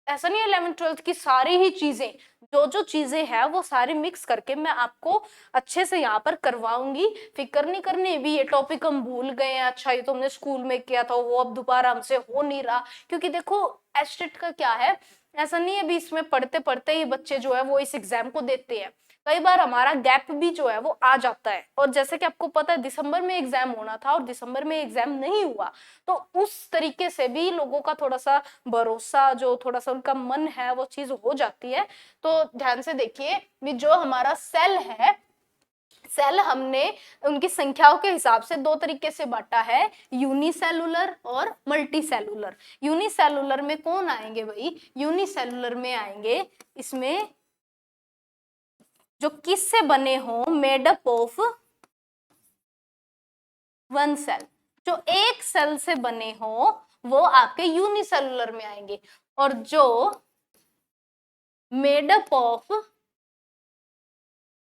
ऐसा नहीं है 11th-12th की सारी ही चीजें, जो जो चीजें हैं वो सारी मिक्स करके मैं आपको अच्छे से यहाँ पर करवाऊंगी, फिक्र नहीं करनी भी ये टॉपिक हम भूल गए हैं, अच्छा ये तो हमने स्कूल में किया था वो अब दोबारा हमसे हो नहीं रहा। क्योंकि देखो एस्टेट का क्या है, ऐसा नहीं है भी इसमें पढ़ते पढ़ते ही बच्चे जो है वो इस एग्जाम को देते हैं, कई बार हमारा गैप भी जो है वो आ जाता है। और जैसे कि आपको पता है दिसंबर में एग्जाम होना था और दिसंबर में एग्जाम नहीं हुआ, तो उस तरीके से भी लोगों का थोड़ा सा भरोसा, जो थोड़ा सा उनका मन है वो चीज हो जाती है। तो ध्यान से देखिए भी, जो हमारा सेल है, सेल हमने उनकी संख्याओं के हिसाब से दो तरीके से बांटा है, यूनिसेलुलर और मल्टीसेलुलर। यूनिसेलुलर में कौन आएंगे भाई, यूनिसेलुलर में आएंगे इसमें जो किससे बने हो, made up of one cell, जो एक सेल से बने हो वो आपके यूनिसेलुलर में आएंगे। और जो made up of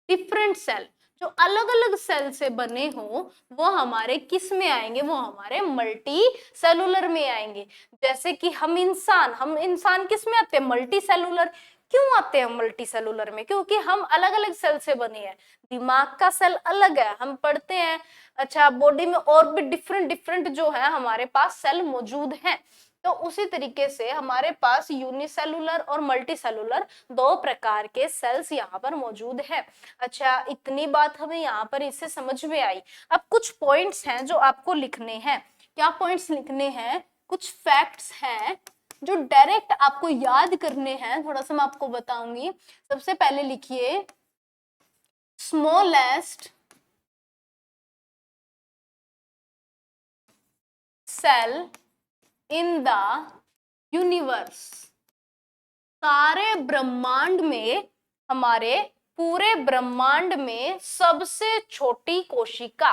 different cell, जो अलग अलग सेल से बने हो वो हमारे किस में आएंगे, वो हमारे मल्टी सेलुलर में आएंगे। जैसे कि हम इंसान किस में आते हैं, मल्टी सेलुलर। क्यों आते हैं मल्टी सेलुलर में, क्योंकि हम अलग अलग सेल से बने हैं, दिमाग का सेल अलग है, हम पढ़ते हैं, अच्छा बॉडी में और भी डिफरेंट डिफरेंट जो है हमारे पास सेल मौजूद हैं। तो उसी तरीके से हमारे पास यूनिसेलुलर और मल्टीसेलुलर दो प्रकार के सेल्स यहाँ पर मौजूद है। अच्छा इतनी बात हमें यहाँ पर इससे समझ में आई। अब कुछ पॉइंट्स हैं जो आपको लिखने हैं। क्या पॉइंट्स लिखने हैं, कुछ फैक्ट्स हैं जो डायरेक्ट आपको याद करने हैं, थोड़ा सा मैं आपको बताऊंगी। सबसे पहले लिखिए, smallest cell in the universe, सारे ब्रह्मांड में, हमारे पूरे ब्रह्मांड में सबसे छोटी कोशिका।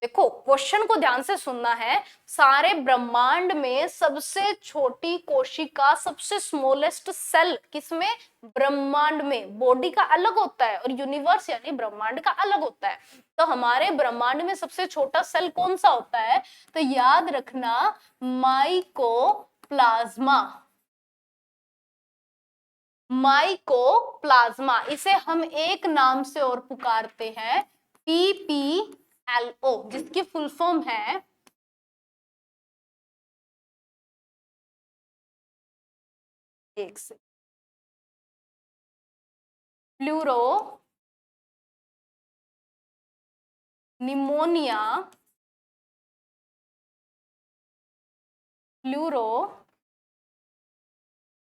देखो क्वेश्चन को ध्यान से सुनना है। सारे ब्रह्मांड में सबसे छोटी कोशिका, सबसे स्मॉलेस्ट सेल किसमें? ब्रह्मांड में। बॉडी का अलग होता है और यूनिवर्स यानी ब्रह्मांड का अलग होता है। तो हमारे ब्रह्मांड में सबसे छोटा सेल कौन सा होता है? तो याद रखना, माइकोप्लाज्मा। माइकोप्लाज्मा, इसे हम एक नाम से और पुकारते हैं पीपीएलओ, जिसकी फुल फॉर्म है, एक से, pleuro pneumonia, pleuro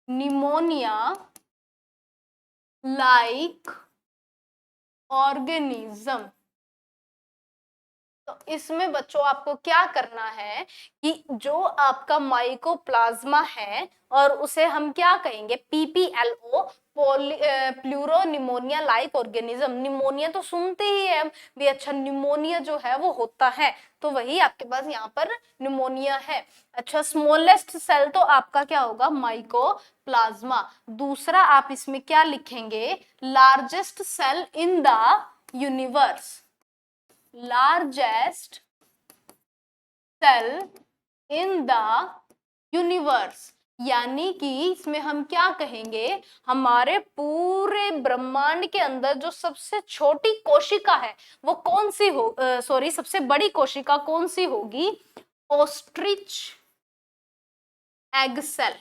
pneumonia like organism. तो इसमें बच्चों आपको क्या करना है कि जो आपका माइकोप्लाज्मा है और उसे हम क्या कहेंगे? PPLO, pleuropneumonia like organism. Pneumonia तो सुनते ही है हम भी, अच्छा निमोनिया जो है वो होता है, तो वही आपके पास यहाँ पर निमोनिया है। अच्छा स्मॉलेस्ट सेल तो आपका क्या होगा? माइकोप्लाज्मा। दूसरा आप इसमें क्या लिखेंगे? Largest cell in the universe, largest cell in the universe, यानी कि इसमें हम क्या कहेंगे? हमारे पूरे ब्रह्मांड के अंदर जो सबसे छोटी कोशिका है वो कौन सी हो, सॉरी सबसे बड़ी कोशिका कौन सी होगी? Ostrich egg cell.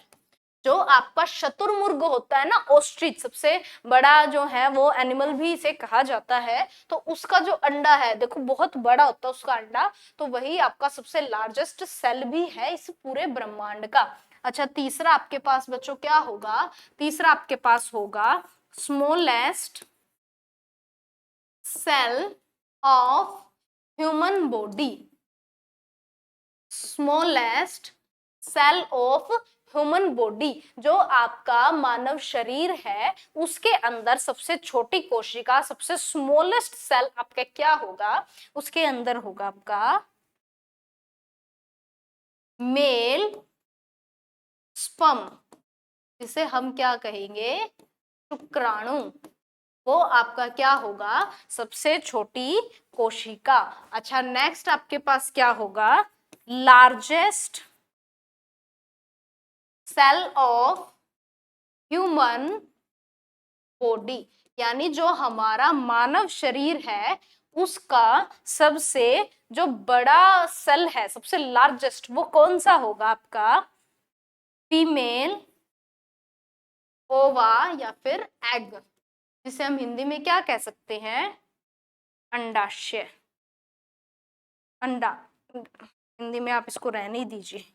जो आपका शतुरमुर्ग होता है ना, ऑस्ट्रिच, सबसे बड़ा जो है वो एनिमल भी इसे कहा जाता है, तो उसका जो अंडा है देखो बहुत बड़ा होता है उसका अंडा, तो वही आपका सबसे लार्जेस्ट सेल भी है इस पूरे ब्रह्मांड का। अच्छा तीसरा आपके पास बच्चों क्या होगा? तीसरा आपके पास होगा smallest cell of human body, smallest cell of human body. जो आपका मानव शरीर है उसके अंदर सबसे छोटी कोशिका, सबसे स्मॉलेस्ट सेल आपका क्या होगा? उसके अंदर होगा आपका मेल स्पर्म, जिसे हम क्या कहेंगे? शुक्राणु। वो आपका क्या होगा? सबसे छोटी कोशिका। अच्छा नेक्स्ट आपके पास क्या होगा? Largest cell of human body, यानी जो हमारा मानव शरीर है उसका सबसे जो बड़ा सेल है, सबसे लार्जेस्ट, वो कौन सा होगा आपका? फीमेल ओवा या फिर एग, जिसे हम हिंदी में क्या कह सकते हैं? अंडाशय, अंडा। हिंदी में आप इसको रहने ही दीजिए,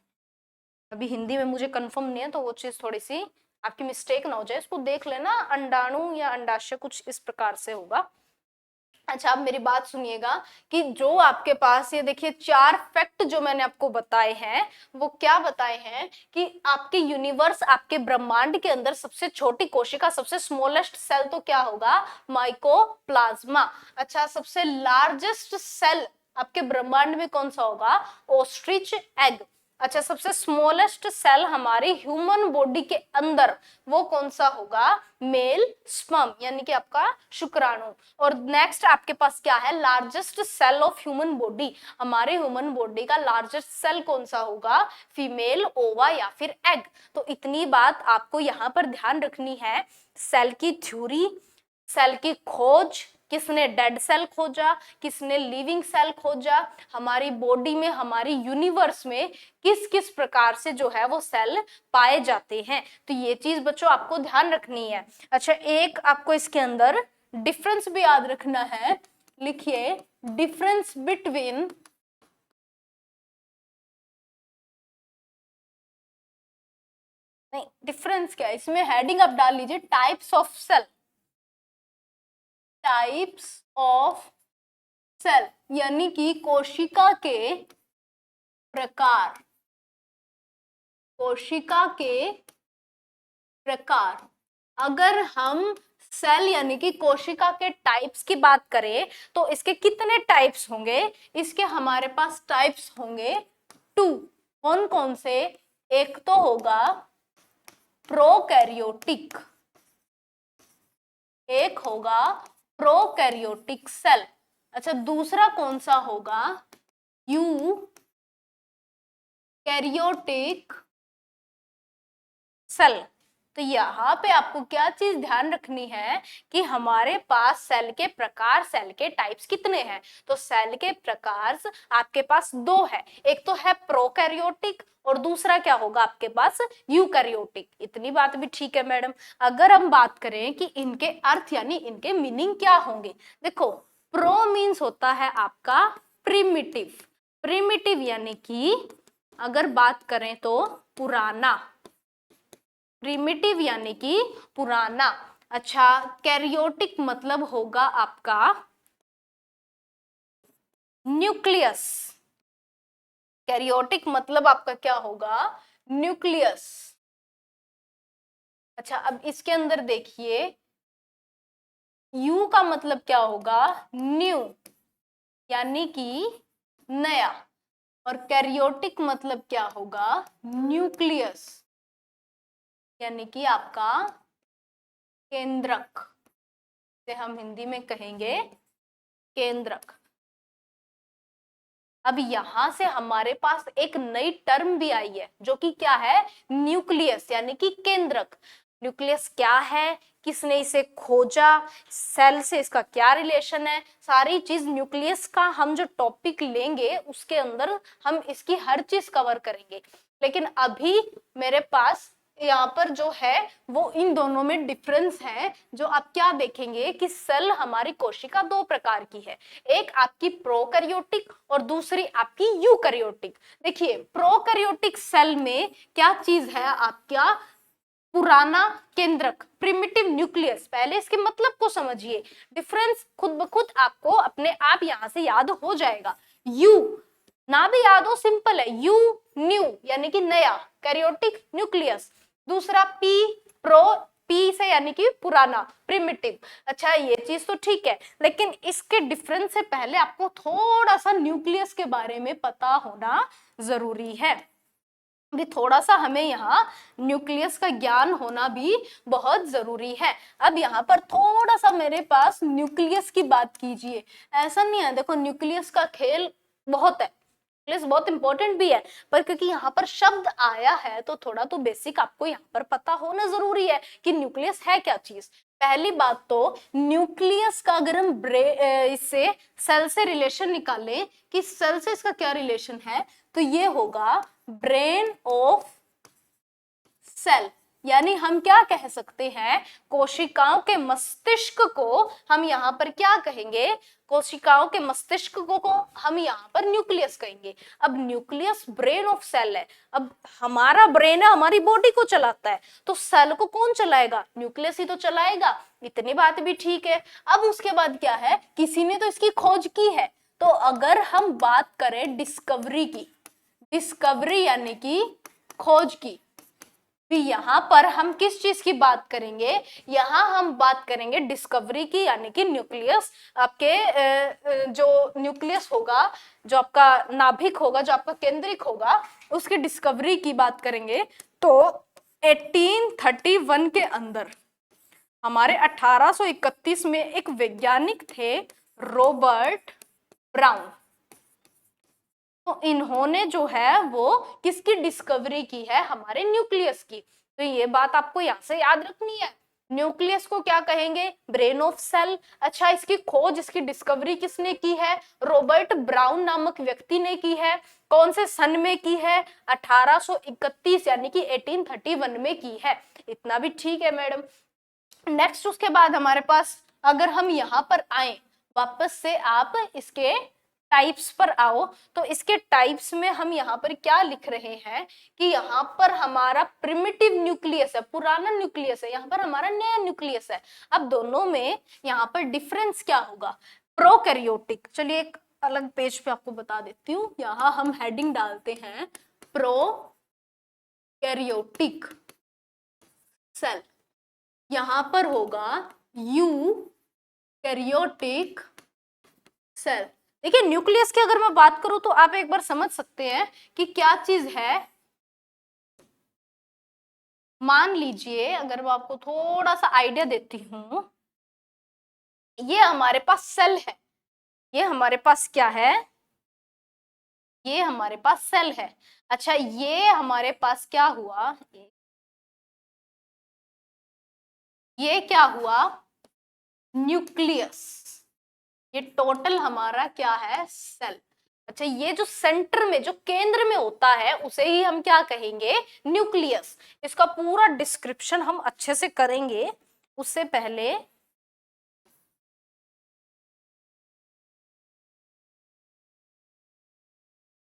अभी हिंदी में मुझे कंफर्म नहीं है तो वो चीज थोड़ी सी आपकी मिस्टेक ना हो जाए, इसको देख लेना, अंडाणु या अंडाशय कुछ इस प्रकार से होगा। अच्छा आप मेरी बात सुनिएगा कि जो आपके पास ये देखिए चार फैक्ट जो मैंने आपको बताए हैं, वो क्या बताए हैं कि आपके यूनिवर्स, आपके ब्रह्मांड के अंदर सबसे छोटी कोशिका, सबसे स्मॉलेस्ट सेल तो क्या होगा? माइकोप्लाज्मा। अच्छा सबसे लार्जेस्ट सेल आपके ब्रह्मांड में कौन सा होगा? Ostrich egg. अच्छा सबसे स्मॉलेस्ट सेल हमारी ह्यूमन बॉडी के अंदर वो कौन सा होगा? मेल स्पर्म, यानी कि आपका शुक्राणु। और नेक्स्ट आपके पास क्या है? Largest cell of human body, हमारे ह्यूमन बॉडी का लार्जेस्ट सेल कौन सा होगा? फीमेल ओवा या फिर एग। तो इतनी बात आपको यहाँ पर ध्यान रखनी है। सेल की थ्योरी, सेल की खोज, किसने डेड सेल खोजा, किसने लिविंग सेल खोजा, हमारी बॉडी में, हमारी यूनिवर्स में किस किस प्रकार से जो है वो सेल पाए जाते हैं, तो ये चीज बच्चों आपको ध्यान रखनी है। अच्छा एक आपको इसके अंदर डिफरेंस भी याद रखना है, लिखिए डिफरेंस बिटवीन नहीं, डिफरेंस क्या है इसमें, हेडिंग आप डाल लीजिए types of cell, types of cell, यानी कि कोशिका के प्रकार, कोशिका के प्रकार। अगर हम सेल यानी कि कोशिका के टाइप्स की बात करें तो इसके कितने टाइप्स होंगे? इसके हमारे पास टाइप्स होंगे 2। कौन कौन से? एक तो होगा प्रोकैरियोटिक, एक होगा प्रोकैरियोटिक सेल। अच्छा, दूसरा कौन सा होगा? Eukaryotic cell. तो यहाँ पे आपको क्या चीज ध्यान रखनी है कि हमारे पास सेल के प्रकार, सेल के टाइप्स कितने हैं? तो सेल के प्रकार आपके पास 2 है, एक तो है प्रोकैरियोटिक और दूसरा क्या होगा आपके पास? यूकैरियोटिक। इतनी बात भी ठीक है मैडम। अगर हम बात करें कि इनके अर्थ यानी इनके मीनिंग क्या होंगे, देखो प्रो मीन्स होता है आपका प्रिमिटिव। प्रिमिटिव यानी कि अगर बात करें तो पुराना, प्रिमिटिव यानी कि पुराना। अच्छा, कैरियोटिक मतलब होगा आपका न्यूक्लियस। कैरियोटिक मतलब आपका क्या होगा? न्यूक्लियस। अच्छा, अब इसके अंदर देखिए, यू का मतलब क्या होगा? न्यू यानी कि नया, और कैरियोटिक मतलब क्या होगा? न्यूक्लियस यानी कि आपका केंद्रक, से हम हिंदी में कहेंगे केंद्रक। अब यहां से हमारे पास एक नई टर्म भी आई है जो कि क्या है? न्यूक्लियस यानी कि केंद्रक। न्यूक्लियस क्या है, किसने इसे खोजा, सेल से इसका क्या रिलेशन है, सारी चीज न्यूक्लियस का हम जो टॉपिक लेंगे उसके अंदर हम इसकी हर चीज कवर करेंगे। लेकिन अभी मेरे पास यहाँ पर जो है वो इन दोनों में डिफरेंस है, जो आप क्या देखेंगे कि सेल हमारी कोशिका 2 प्रकार की है, एक आपकी प्रोकैरियोटिक और दूसरी आपकी यूकैरियोटिक। देखिए प्रोकैरियोटिक सेल में क्या चीज है आपका? पुराना केंद्रक, प्रिमिटिव न्यूक्लियस। पहले इसके मतलब को समझिए, डिफरेंस खुद ब खुद आपको अपने आप यहां से याद हो जाएगा। यू ना भी याद हो, सिंपल है, यू न्यू यानी कि नया, कैरियोटिक न्यूक्लियस। दूसरा पी प्रो, पी से यानी कि पुराना, प्रिमिटिव। अच्छा, ये चीज तो ठीक है, लेकिन इसके डिफरेंस से पहले आपको थोड़ा सा न्यूक्लियस के बारे में पता होना जरूरी है। भी थोड़ा सा हमें यहाँ न्यूक्लियस का ज्ञान होना भी बहुत जरूरी है। अब यहाँ पर थोड़ा सा मेरे पास न्यूक्लियस की बात कीजिए। ऐसा नहीं है, देखो न्यूक्लियस का खेल बहुत है, न्यूक्लियस बहुत इंपॉर्टेंट भी है, पर क्योंकि यहाँ पर शब्द आया है तो थोड़ा तो बेसिक आपको यहाँ पर पता होना जरूरी है कि न्यूक्लियस है क्या चीज। पहली बात तो न्यूक्लियस का अगर हम इससे सेल से रिलेशन निकालें कि सेल से इसका क्या रिलेशन है, तो ये होगा ब्रेन ऑफ सेल। यानी हम क्या कह सकते हैं? कोशिकाओं के मस्तिष्क को हम यहाँ पर क्या कहेंगे? कोशिकाओं के मस्तिष्क को हम यहाँ पर न्यूक्लियस कहेंगे। अब न्यूक्लियस ब्रेन ऑफ सेल है। अब हमारा ब्रेन है, हमारी बॉडी को चलाता है, तो सेल को कौन चलाएगा? न्यूक्लियस ही तो चलाएगा। इतनी बात भी ठीक है। अब उसके बाद क्या है, किसी ने तो इसकी खोज की है। तो अगर हम बात करें डिस्कवरी की, डिस्कवरी यानी कि खोज की, भी यहाँ पर हम किस चीज की बात करेंगे? यहाँ हम बात करेंगे डिस्कवरी की, यानी कि न्यूक्लियस आपके जो न्यूक्लियस होगा, जो आपका नाभिक होगा, जो आपका केंद्रिक होगा, उसकी डिस्कवरी की बात करेंगे। तो 1831 के अंदर हमारे 1831 में एक वैज्ञानिक थे, रॉबर्ट ब्राउन। तो इन्होंने जो है वो किसकी डिस्कवरी की है? हमारे न्यूक्लियस की। तो ये बात आपको यहां से याद रखनी है। न्यूक्लियस को क्या कहेंगे? Brain of cell. अच्छा, इसकी खोज, इसकी डिस्कवरी किसने की है? रॉबर्ट ब्राउन नामक व्यक्ति ने की है। कौन से सन में की है? 1831 यानी कि 1831 में की है। इतना भी ठीक है मैडम। नेक्स्ट उसके बाद हमारे पास, अगर हम यहाँ पर आए वापस से, आप इसके टाइप्स पर आओ, तो इसके टाइप्स में हम यहाँ पर क्या लिख रहे हैं कि यहाँ पर हमारा प्रिमिटिव न्यूक्लियस है, पुराना न्यूक्लियस है, यहाँ पर हमारा नया न्यूक्लियस है। अब दोनों में यहाँ पर डिफरेंस क्या होगा? प्रोकैरियोटिक, चलिए एक अलग पेज पे आपको बता देती हूँ। यहाँ हम हेडिंग डालते हैं प्रो कैरियोटिक सेल, यहां पर होगा यू कैरियोटिक सेल। देखिए न्यूक्लियस की अगर मैं बात करूं तो आप एक बार समझ सकते हैं कि क्या चीज है। मान लीजिए अगर मैं आपको थोड़ा सा आइडिया देती हूं, ये हमारे पास सेल है, ये हमारे पास क्या है, ये हमारे पास सेल है। अच्छा ये हमारे पास क्या हुआ, ये क्या हुआ, न्यूक्लियस। ये टोटल हमारा क्या है, सेल। अच्छा ये जो सेंटर में जो केंद्र में होता है उसे ही हम क्या कहेंगे, न्यूक्लियस। इसका पूरा डिस्क्रिप्शन हम अच्छे से करेंगे, उससे पहले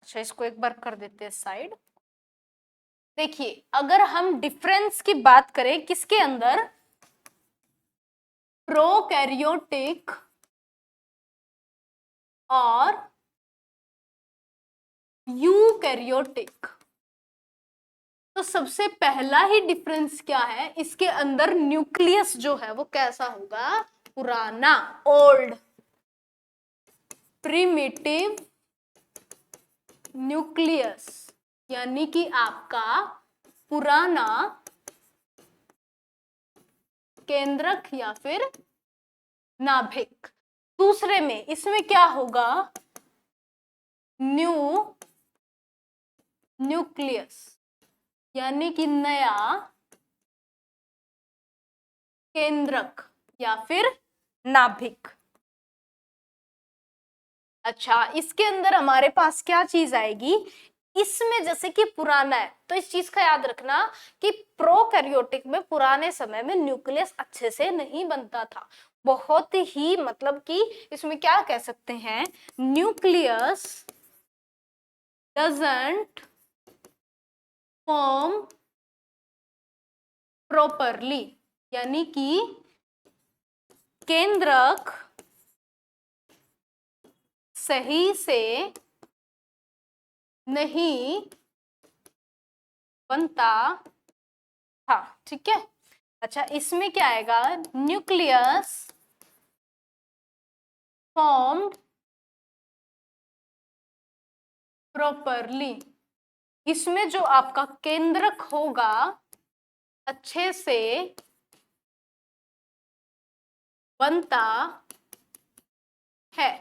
अच्छा इसको एक बार कर देते हैं साइड। देखिए अगर हम डिफरेंस की बात करें किसके अंदर, प्रोकैरियोटिक और यूकैरियोटिक, तो सबसे पहला ही डिफरेंस क्या है, इसके अंदर न्यूक्लियस जो है वो कैसा होगा, पुराना, ओल्ड, प्रिमिटिव न्यूक्लियस, यानी कि आपका पुराना केंद्रक या फिर नाभिक। दूसरे में इसमें क्या होगा, न्यूक्लियस, यानी कि नया केंद्रक या फिर नाभिक। अच्छा इसके अंदर हमारे पास क्या चीज आएगी, इसमें जैसे कि पुराना है तो इस चीज का याद रखना कि प्रोकैरियोटिक में पुराने समय में न्यूक्लियस अच्छे से नहीं बनता था, बहुत ही मतलब कि इसमें क्या कह सकते हैं, न्यूक्लियस डजंट फॉर्म प्रॉपरली, यानी कि केंद्रक सही से नहीं बनता था, ठीक है। अच्छा इसमें क्या आएगा, न्यूक्लियस फॉर्म्ड प्रॉपरली, इसमें जो आपका केंद्रक होगा अच्छे से बनता है।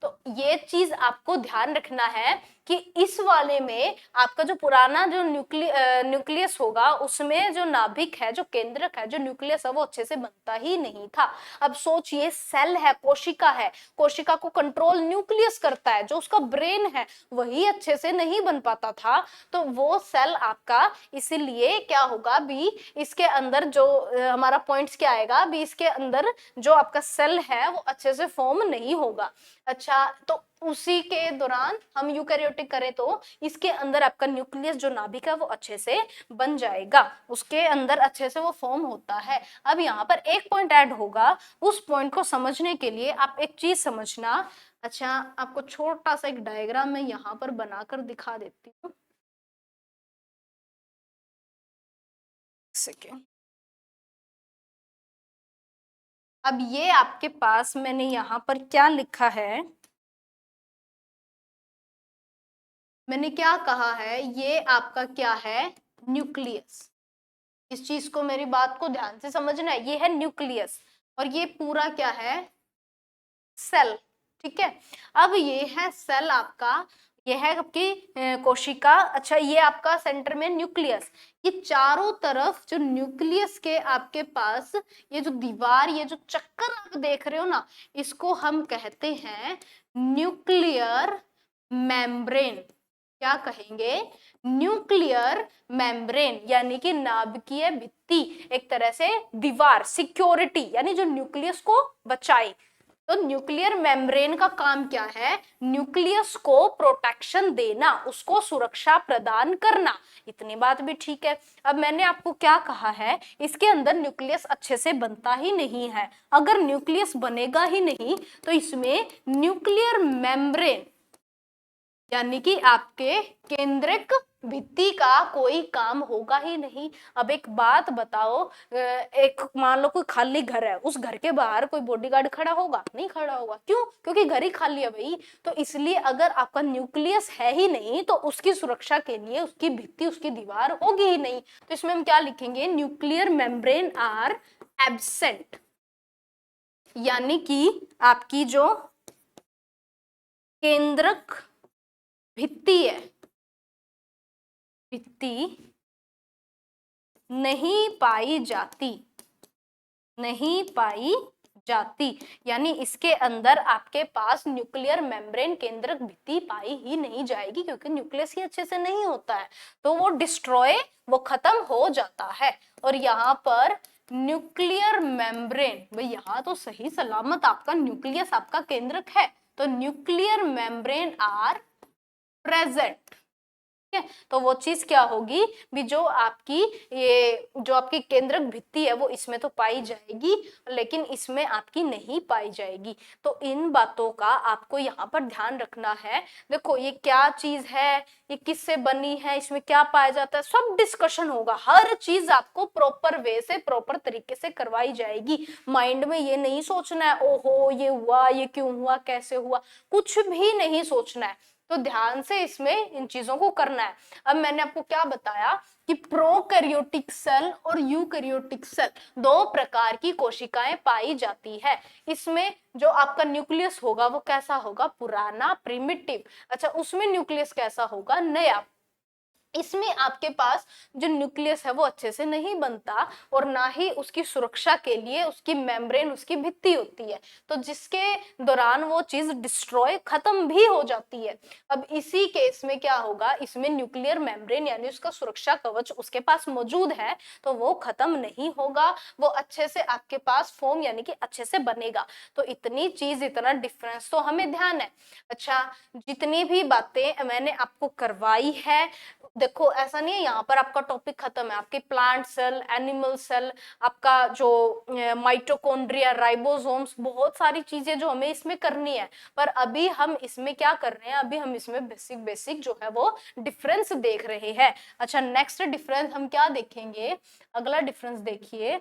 तो ये चीज आपको ध्यान रखना है कि इस वाले में आपका जो पुराना जो न्यूक्लियस होगा उसमें जो नाभिक है, जो केंद्रक है, जो न्यूक्लियस है वो अच्छे से बनता ही नहीं था। अब सोचिए सेल है, कोशिका है, कोशिका को कंट्रोल न्यूक्लियस करता है, जो उसका ब्रेन है वही अच्छे से नहीं बन पाता था, तो वो सेल आपका इसीलिए क्या होगा भी, इसके अंदर जो हमारा पॉइंट्स क्या आएगा भी, इसके अंदर जो आपका सेल है वो अच्छे से फॉर्म नहीं होगा। अच्छा तो उसी के दौरान हम यूकैरियोटिक करें तो इसके अंदर आपका न्यूक्लियस जो नाभिक है वो अच्छे से बन जाएगा, उसके अंदर अच्छे से वो फॉर्म होता है। अब यहाँ पर एक पॉइंट ऐड होगा, उस पॉइंट को समझने के लिए आप एक चीज समझना। अच्छा आपको छोटा सा एक डायग्राम मैं यहाँ पर बनाकर दिखा देती हूँ, सेकेंड। अब ये आपके पास मैंने यहाँ पर क्या लिखा है, मैंने क्या कहा है, ये आपका क्या है, न्यूक्लियस। इस चीज को, मेरी बात को ध्यान से समझना है, ये है न्यूक्लियस और ये पूरा क्या है, सेल, ठीक है। अब ये है सेल आपका, ये है आपकी कोशिका। अच्छा ये आपका सेंटर में न्यूक्लियस, ये चारों तरफ जो न्यूक्लियस के आपके पास ये जो दीवार, ये जो चक्कर आप देख रहे हो ना, इसको हम कहते हैं न्यूक्लियर मेम्ब्रेन। क्या कहेंगे, न्यूक्लियर मेम्ब्रेन, यानी कि नाभिकीय भित्ति, एक तरह से दीवार, सिक्योरिटी, यानी जो न्यूक्लियस को बचाए। तो न्यूक्लियर मेम्ब्रेन का काम क्या है, न्यूक्लियस को प्रोटेक्शन देना, उसको सुरक्षा प्रदान करना। इतनी बात भी ठीक है। अब मैंने आपको क्या कहा है, इसके अंदर न्यूक्लियस अच्छे से बनता ही नहीं है। अगर न्यूक्लियस बनेगा ही नहीं तो इसमें न्यूक्लियर मेम्ब्रेन यानी कि आपके केंद्रक भित्ति का कोई काम होगा ही नहीं। अब एक बात बताओ, एक मान लो कोई खाली घर है, उस घर के बाहर कोई बॉडीगार्ड खड़ा होगा? नहीं खड़ा होगा। क्यों? क्योंकि घर ही खाली है भाई। तो इसलिए अगर आपका न्यूक्लियस है ही नहीं तो उसकी सुरक्षा के लिए उसकी भित्ति, उसकी दीवार होगी ही नहीं। तो इसमें हम क्या लिखेंगे? न्यूक्लियर मेम्ब्रेन आर एब्सेंट, यानी कि आपकी जो केंद्रक भित्ति है, भित्ति नहीं पाई जाती, नहीं पाई जाती, यानी इसके अंदर आपके पास न्यूक्लियर मेम्ब्रेन केंद्रक भित्ति पाई ही नहीं जाएगी, क्योंकि न्यूक्लियस ही अच्छे से नहीं होता है, तो वो डिस्ट्रॉय, वो खत्म हो जाता है। और यहाँ पर न्यूक्लियर मेम्ब्रेन, भाई यहाँ तो सही सलामत आपका न्यूक्लियस, आपका केंद्रक है, तो न्यूक्लियर मेम्ब्रेन आर प्रेजेंट। ठीक है, तो वो चीज क्या होगी भी, जो आपकी ये जो आपकी केंद्रक भित्ति है वो इसमें तो पाई जाएगी, लेकिन इसमें आपकी नहीं पाई जाएगी। तो इन बातों का आपको यहाँ पर ध्यान रखना है। देखो ये क्या चीज है, ये किससे बनी है, इसमें क्या पाया जाता है, सब डिस्कशन होगा। हर चीज आपको प्रॉपर वे से, प्रॉपर तरीके से करवाई जाएगी। माइंड में ये नहीं सोचना है ओहो ये हुआ, ये क्यों हुआ, कैसे हुआ, कुछ भी नहीं सोचना है। तो ध्यान से इसमें इन चीजों को करना है। अब मैंने आपको क्या बताया कि प्रोकैरियोटिक सेल और यूकैरियोटिक सेल, दो प्रकार की कोशिकाएं पाई जाती है। इसमें जो आपका न्यूक्लियस होगा वो कैसा होगा? पुराना, प्रिमिटिव। अच्छा, उसमें न्यूक्लियस कैसा होगा? नया। इसमें आपके पास जो न्यूक्लियस है वो अच्छे से नहीं बनता, और ना ही उसकी सुरक्षा के लिए उसकी मेम्ब्रेन, उसकी भित्ति होती है, तो जिसके दौरान वो चीज डिस्ट्रॉय, खत्म भी हो जाती है। अब इसी केस में क्या होगा? इसमें न्यूक्लियर मेम्ब्रेन यानी उसका सुरक्षा कवच उसके पास मौजूद है, तो वो खत्म नहीं होगा, वो अच्छे से आपके पास फॉर्म यानी कि अच्छे से बनेगा। तो इतनी चीज, इतना डिफरेंस तो हमें ध्यान है। अच्छा, जितनी भी बातें मैंने आपको करवाई है, देखो ऐसा नहीं है यहाँ पर आपका टॉपिक खत्म है। आपके प्लांट सेल, एनिमल सेल, आपका जो माइटोकॉन्ड्रिया, राइबोसोम्स, बहुत सारी चीजें जो हमें इसमें करनी है। पर अभी हम इसमें क्या कर रहे हैं? अभी हम इसमें बेसिक बेसिक जो है वो डिफरेंस देख रहे हैं। अच्छा, नेक्स्ट डिफरेंस हम क्या देखेंगे? अगला डिफरेंस देखिए,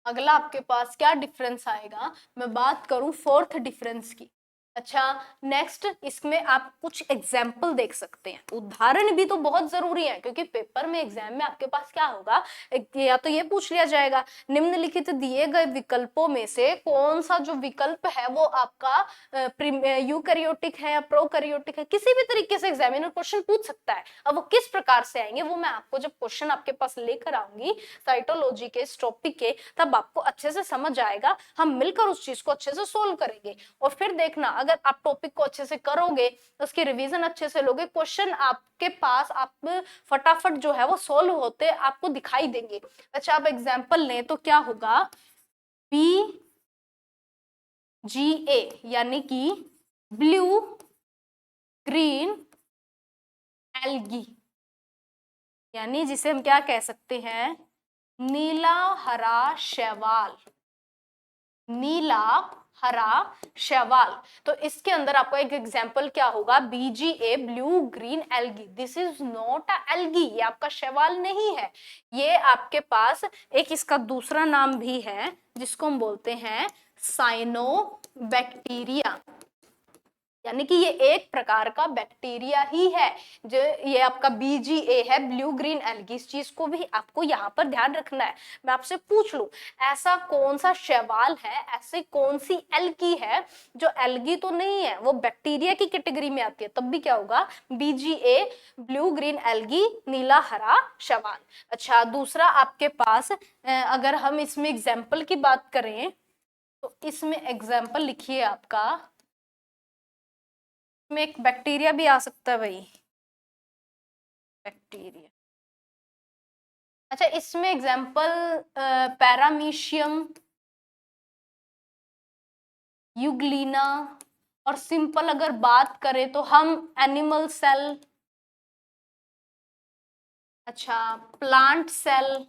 अगला आपके पास क्या डिफरेंस आएगा? मैं बात करूं फोर्थ डिफरेंस की। अच्छा, नेक्स्ट इसमें आप कुछ एग्जाम्पल देख सकते हैं। उदाहरण भी तो बहुत जरूरी है, क्योंकि पेपर में, एग्जाम में आपके पास क्या होगा, या तो ये पूछ लिया जाएगा निम्नलिखित दिए गए विकल्पों में से कौन सा जो विकल्प है वो आपका यूकैरियोटिक है या प्रोकैरियोटिक है। किसी भी तरीके से एग्जामिनर क्वेश्चन पूछ सकता है। अब वो किस प्रकार से आएंगे वो मैं आपको जब क्वेश्चन आपके पास लेकर आऊंगी साइटोलॉजी के, इस टॉपिक के, तब आपको अच्छे से समझ आएगा। हम मिलकर उस चीज को अच्छे से सोल्व करेंगे। और फिर देखना, अगर आप टॉपिक को अच्छे से करोगे, उसकी रिवीजन अच्छे से लोगे, क्वेश्चन आपके पास आप फटाफट जो है वो सोल्व होते आपको दिखाई देंगे। अच्छा, आप एग्जांपल लें तो क्या होगा? BGA यानी कि ब्लू ग्रीन एल्गी, यानी जिसे हम क्या कह सकते हैं? नीला हरा शैवाल, नीला हरा शैवाल। तो इसके अंदर आपका एक एग्जांपल क्या होगा? BGA blue green algae. This is not a algae, ये आपका शैवाल नहीं है। ये आपके पास एक इसका दूसरा नाम भी है जिसको हम बोलते हैं साइनोबैक्टीरिया, यानी कि ये एक प्रकार का बैक्टीरिया ही है। जो ये आपका BGA है, ब्लू ग्रीन एल्गी, इस चीज को भी आपको यहाँ पर ध्यान रखना है। मैं आपसे पूछ लूं, ऐसा कौन सा शैवाल है, ऐसी कौन सी एल्गी है जो एल्गी तो नहीं है, वो बैक्टीरिया की कैटेगरी में आती है, तब भी क्या होगा? BGA ब्लू ग्रीन एल्गी, नीला हरा शैवाल। अच्छा, दूसरा आपके पास अगर हम इसमें एग्जाम्पल की बात करें तो इसमें एग्जाम्पल लिखिए आपका, में एक बैक्टीरिया भी आ सकता है भाई, बैक्टीरिया। अच्छा, इसमें एग्जांपल पैरामीशियम, यूग्लिना, और सिंपल अगर बात करें तो हम एनिमल सेल, अच्छा प्लांट सेल।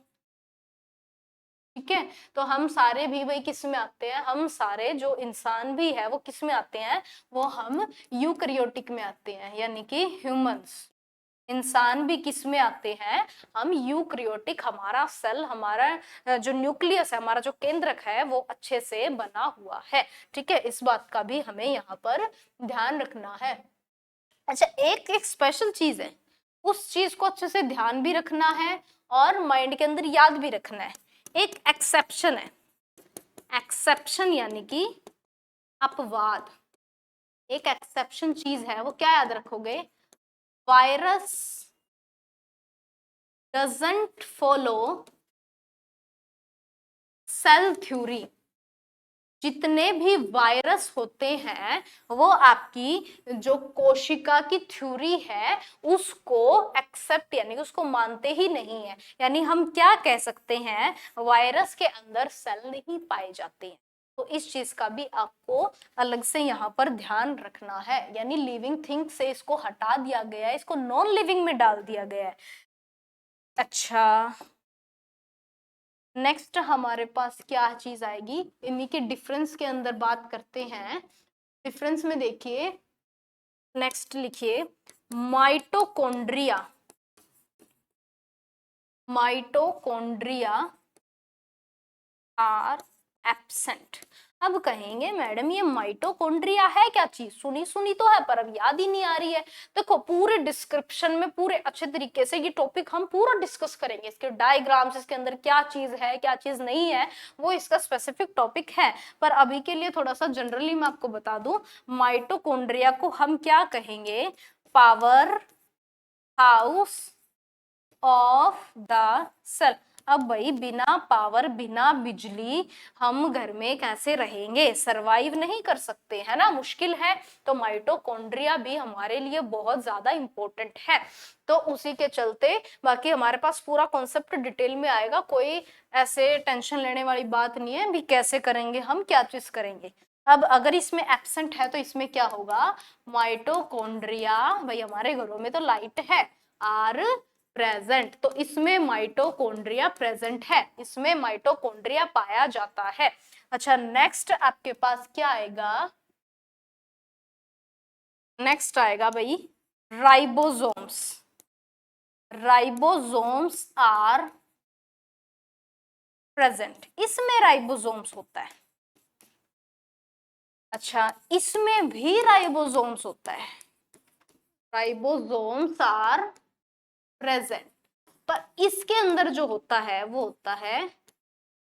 ठीक है, तो हम सारे भी भाई किस में आते हैं? हम सारे जो इंसान भी है वो किस में आते हैं? वो हम यूकैरियोटिक में आते हैं, यानी कि ह्यूमंस। इंसान भी किस में आते हैं, हम यूक्रियोटिक, हमारा सेल, हमारा जो न्यूक्लियस है, हमारा जो केंद्रक है वो अच्छे से बना हुआ है। ठीक है, इस बात का भी हमें यहाँ पर ध्यान रखना है। अच्छा, एक एक स्पेशल चीज है, उस चीज को अच्छे से ध्यान भी रखना है और माइंड के अंदर याद भी रखना है। एक एक्सेप्शन है, एक्सेप्शन यानी कि अपवाद। एक एक्सेप्शन चीज है, वो क्या याद रखोगे, virus doesn't follow cell theory. जितने भी वायरस होते हैं वो आपकी जो कोशिका की थ्योरी है उसको एक्सेप्ट यानी कि उसको मानते ही नहीं है। यानी हम क्या कह सकते हैं, वायरस के अंदर सेल नहीं पाए जाते हैं। तो इस चीज का भी आपको अलग से यहाँ पर ध्यान रखना है। यानी लिविंग थिंग से इसको हटा दिया गया है, इसको नॉन लिविंग में डाल दिया गया है। अच्छा, नेक्स्ट हमारे पास क्या चीज आएगी, इन्हीं के डिफरेंस के अंदर बात करते हैं। डिफरेंस में देखिए, नेक्स्ट लिखिए माइटोकॉन्ड्रिया। Mitochondria are absent. अब कहेंगे मैडम ये माइटोकॉन्ड्रिया है क्या चीज, सुनी सुनी तो है पर अब याद ही नहीं आ रही है। देखो पूरे डिस्क्रिप्शन में पूरे अच्छे तरीके से ये टॉपिक हम पूरा डिस्कस करेंगे, इसके डायग्राम्स, इसके अंदर क्या चीज है क्या चीज नहीं है, वो इसका स्पेसिफिक टॉपिक है। पर अभी के लिए थोड़ा सा जनरली मैं आपको बता दूं, माइटोकॉन्ड्रिया को हम क्या कहेंगे, power house of the cell. अब भाई बिना पावर, बिना बिजली हम घर में कैसे रहेंगे, सरवाइव नहीं कर सकते है ना, मुश्किल है। तो माइटोकॉन्ड्रिया भी हमारे लिए बहुत ज्यादा इंपॉर्टेंट है। तो उसी के चलते बाकी हमारे पास पूरा कॉन्सेप्ट डिटेल में आएगा, कोई ऐसे टेंशन लेने वाली बात नहीं है भी कैसे करेंगे हम, क्या चीज करेंगे। अब अगर इसमें एब्सेंट है तो इसमें क्या होगा, माइटोकॉन्ड्रिया, भाई हमारे घरों में तो लाइट है, आर प्रेजेंट, तो इसमें माइटोकॉन्ड्रिया प्रेजेंट है, इसमें माइटोकॉन्ड्रिया पाया जाता है। अच्छा, नेक्स्ट आपके पास क्या आएगा, नेक्स्ट आएगा भाई राइबोसोम्स। राइबोसोम्स आर प्रेजेंट, इसमें राइबोसोम्स होता है। अच्छा, इसमें भी राइबोसोम्स होता है, राइबोसोम्स आर प्रेजेंट। पर इसके अंदर जो होता है वो होता है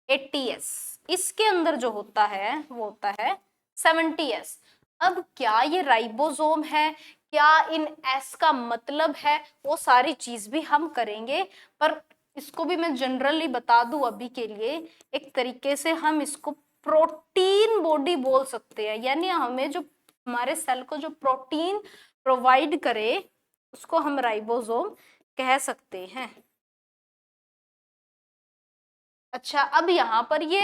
ATS, इसके अंदर जो होता है वो होता है 70S। अब क्या ये राइबोसोम है, क्या इन S का मतलब है, वो सारी चीज भी हम करेंगे। पर इसको भी मैं जनरली बता दूं अभी के लिए, एक तरीके से हम इसको प्रोटीन बॉडी बोल सकते हैं। यानी हमें जो हमारे सेल को जो प्रोटीन प्रोवाइड करे उसको हम राइबोसोम कह सकते हैं। अच्छा, अब यहाँ पर ये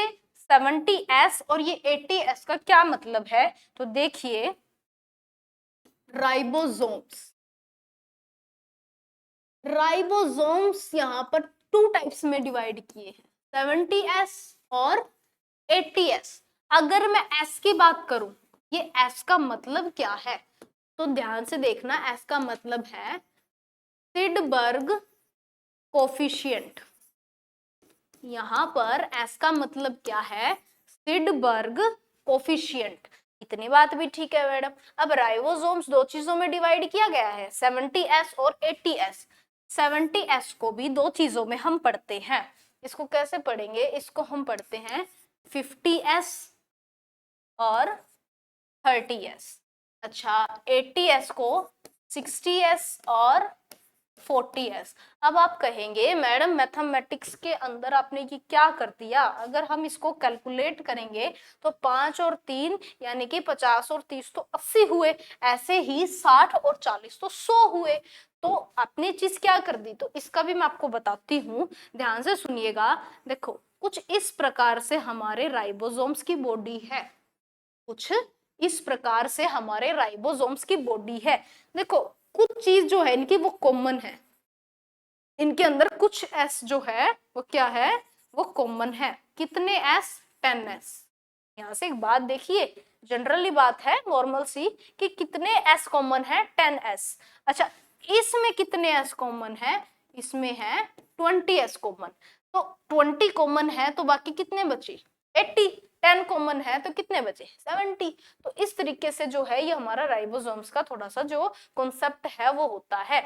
70S और ये 80S का क्या मतलब है, तो देखिए राइबोसोम्स, राइबोसोम्स यहाँ पर टू टाइप्स में डिवाइड किए हैं, 70S और 80S। अगर मैं S की बात करूं, ये S का मतलब क्या है, तो ध्यान से देखना, S का मतलब है सिडबर्ग कोफिशिएंट। यहाँ पर S का मतलब क्या है, सिडबर्ग कोफिशिएंट। इतनी बात भी ठीक है मैडम। अब राइबोसोम्स दो चीजों में डिवाइड किया गया है, 70S और 80S। 70S को भी दो चीजों में हम पढ़ते हैं, इसको कैसे पढ़ेंगे, इसको हम पढ़ते हैं 50S और 30S। अच्छा, 80S को 60S और 40S। अब आप कहेंगे मैडम मैथमेटिक्स के अंदर आपने ये क्या कर दिया, अगर हम इसको कैलकुलेट करेंगे तो 5 और 3 यानी कि 50 और 30 तो 80 हुए, ऐसे ही 60 और 40 तो 100 हुए। तो आपने चीज क्या कर दी, तो इसका भी मैं आपको बताती हूँ, ध्यान से सुनिएगा। देखो कुछ इस प्रकार से हमारे राइबोसोम्स की बॉडी है, कुछ इस प्रकार से हमारे राइबोसोम्स की बॉडी है। देखो कुछ चीज जो है इनकी वो कॉमन है, इनके अंदर कुछ S जो है वो क्या है, वो कॉमन है। कितने S, 10S। यहाँ से एक बात देखिए, जनरली बात है नॉर्मल सी, कि कितने S कॉमन है, 10S। अच्छा, इसमें कितने एस कॉमन है, इसमें है 20 एस कॉमन। तो 20 कॉमन है तो बाकी कितने बचे 80, 10 कॉमन है तो कितने बचे 70। तो इस तरीके से जो है ये हमारा राइबोसोम्स का थोड़ा सा जो कॉन्सेप्ट है वो होता है।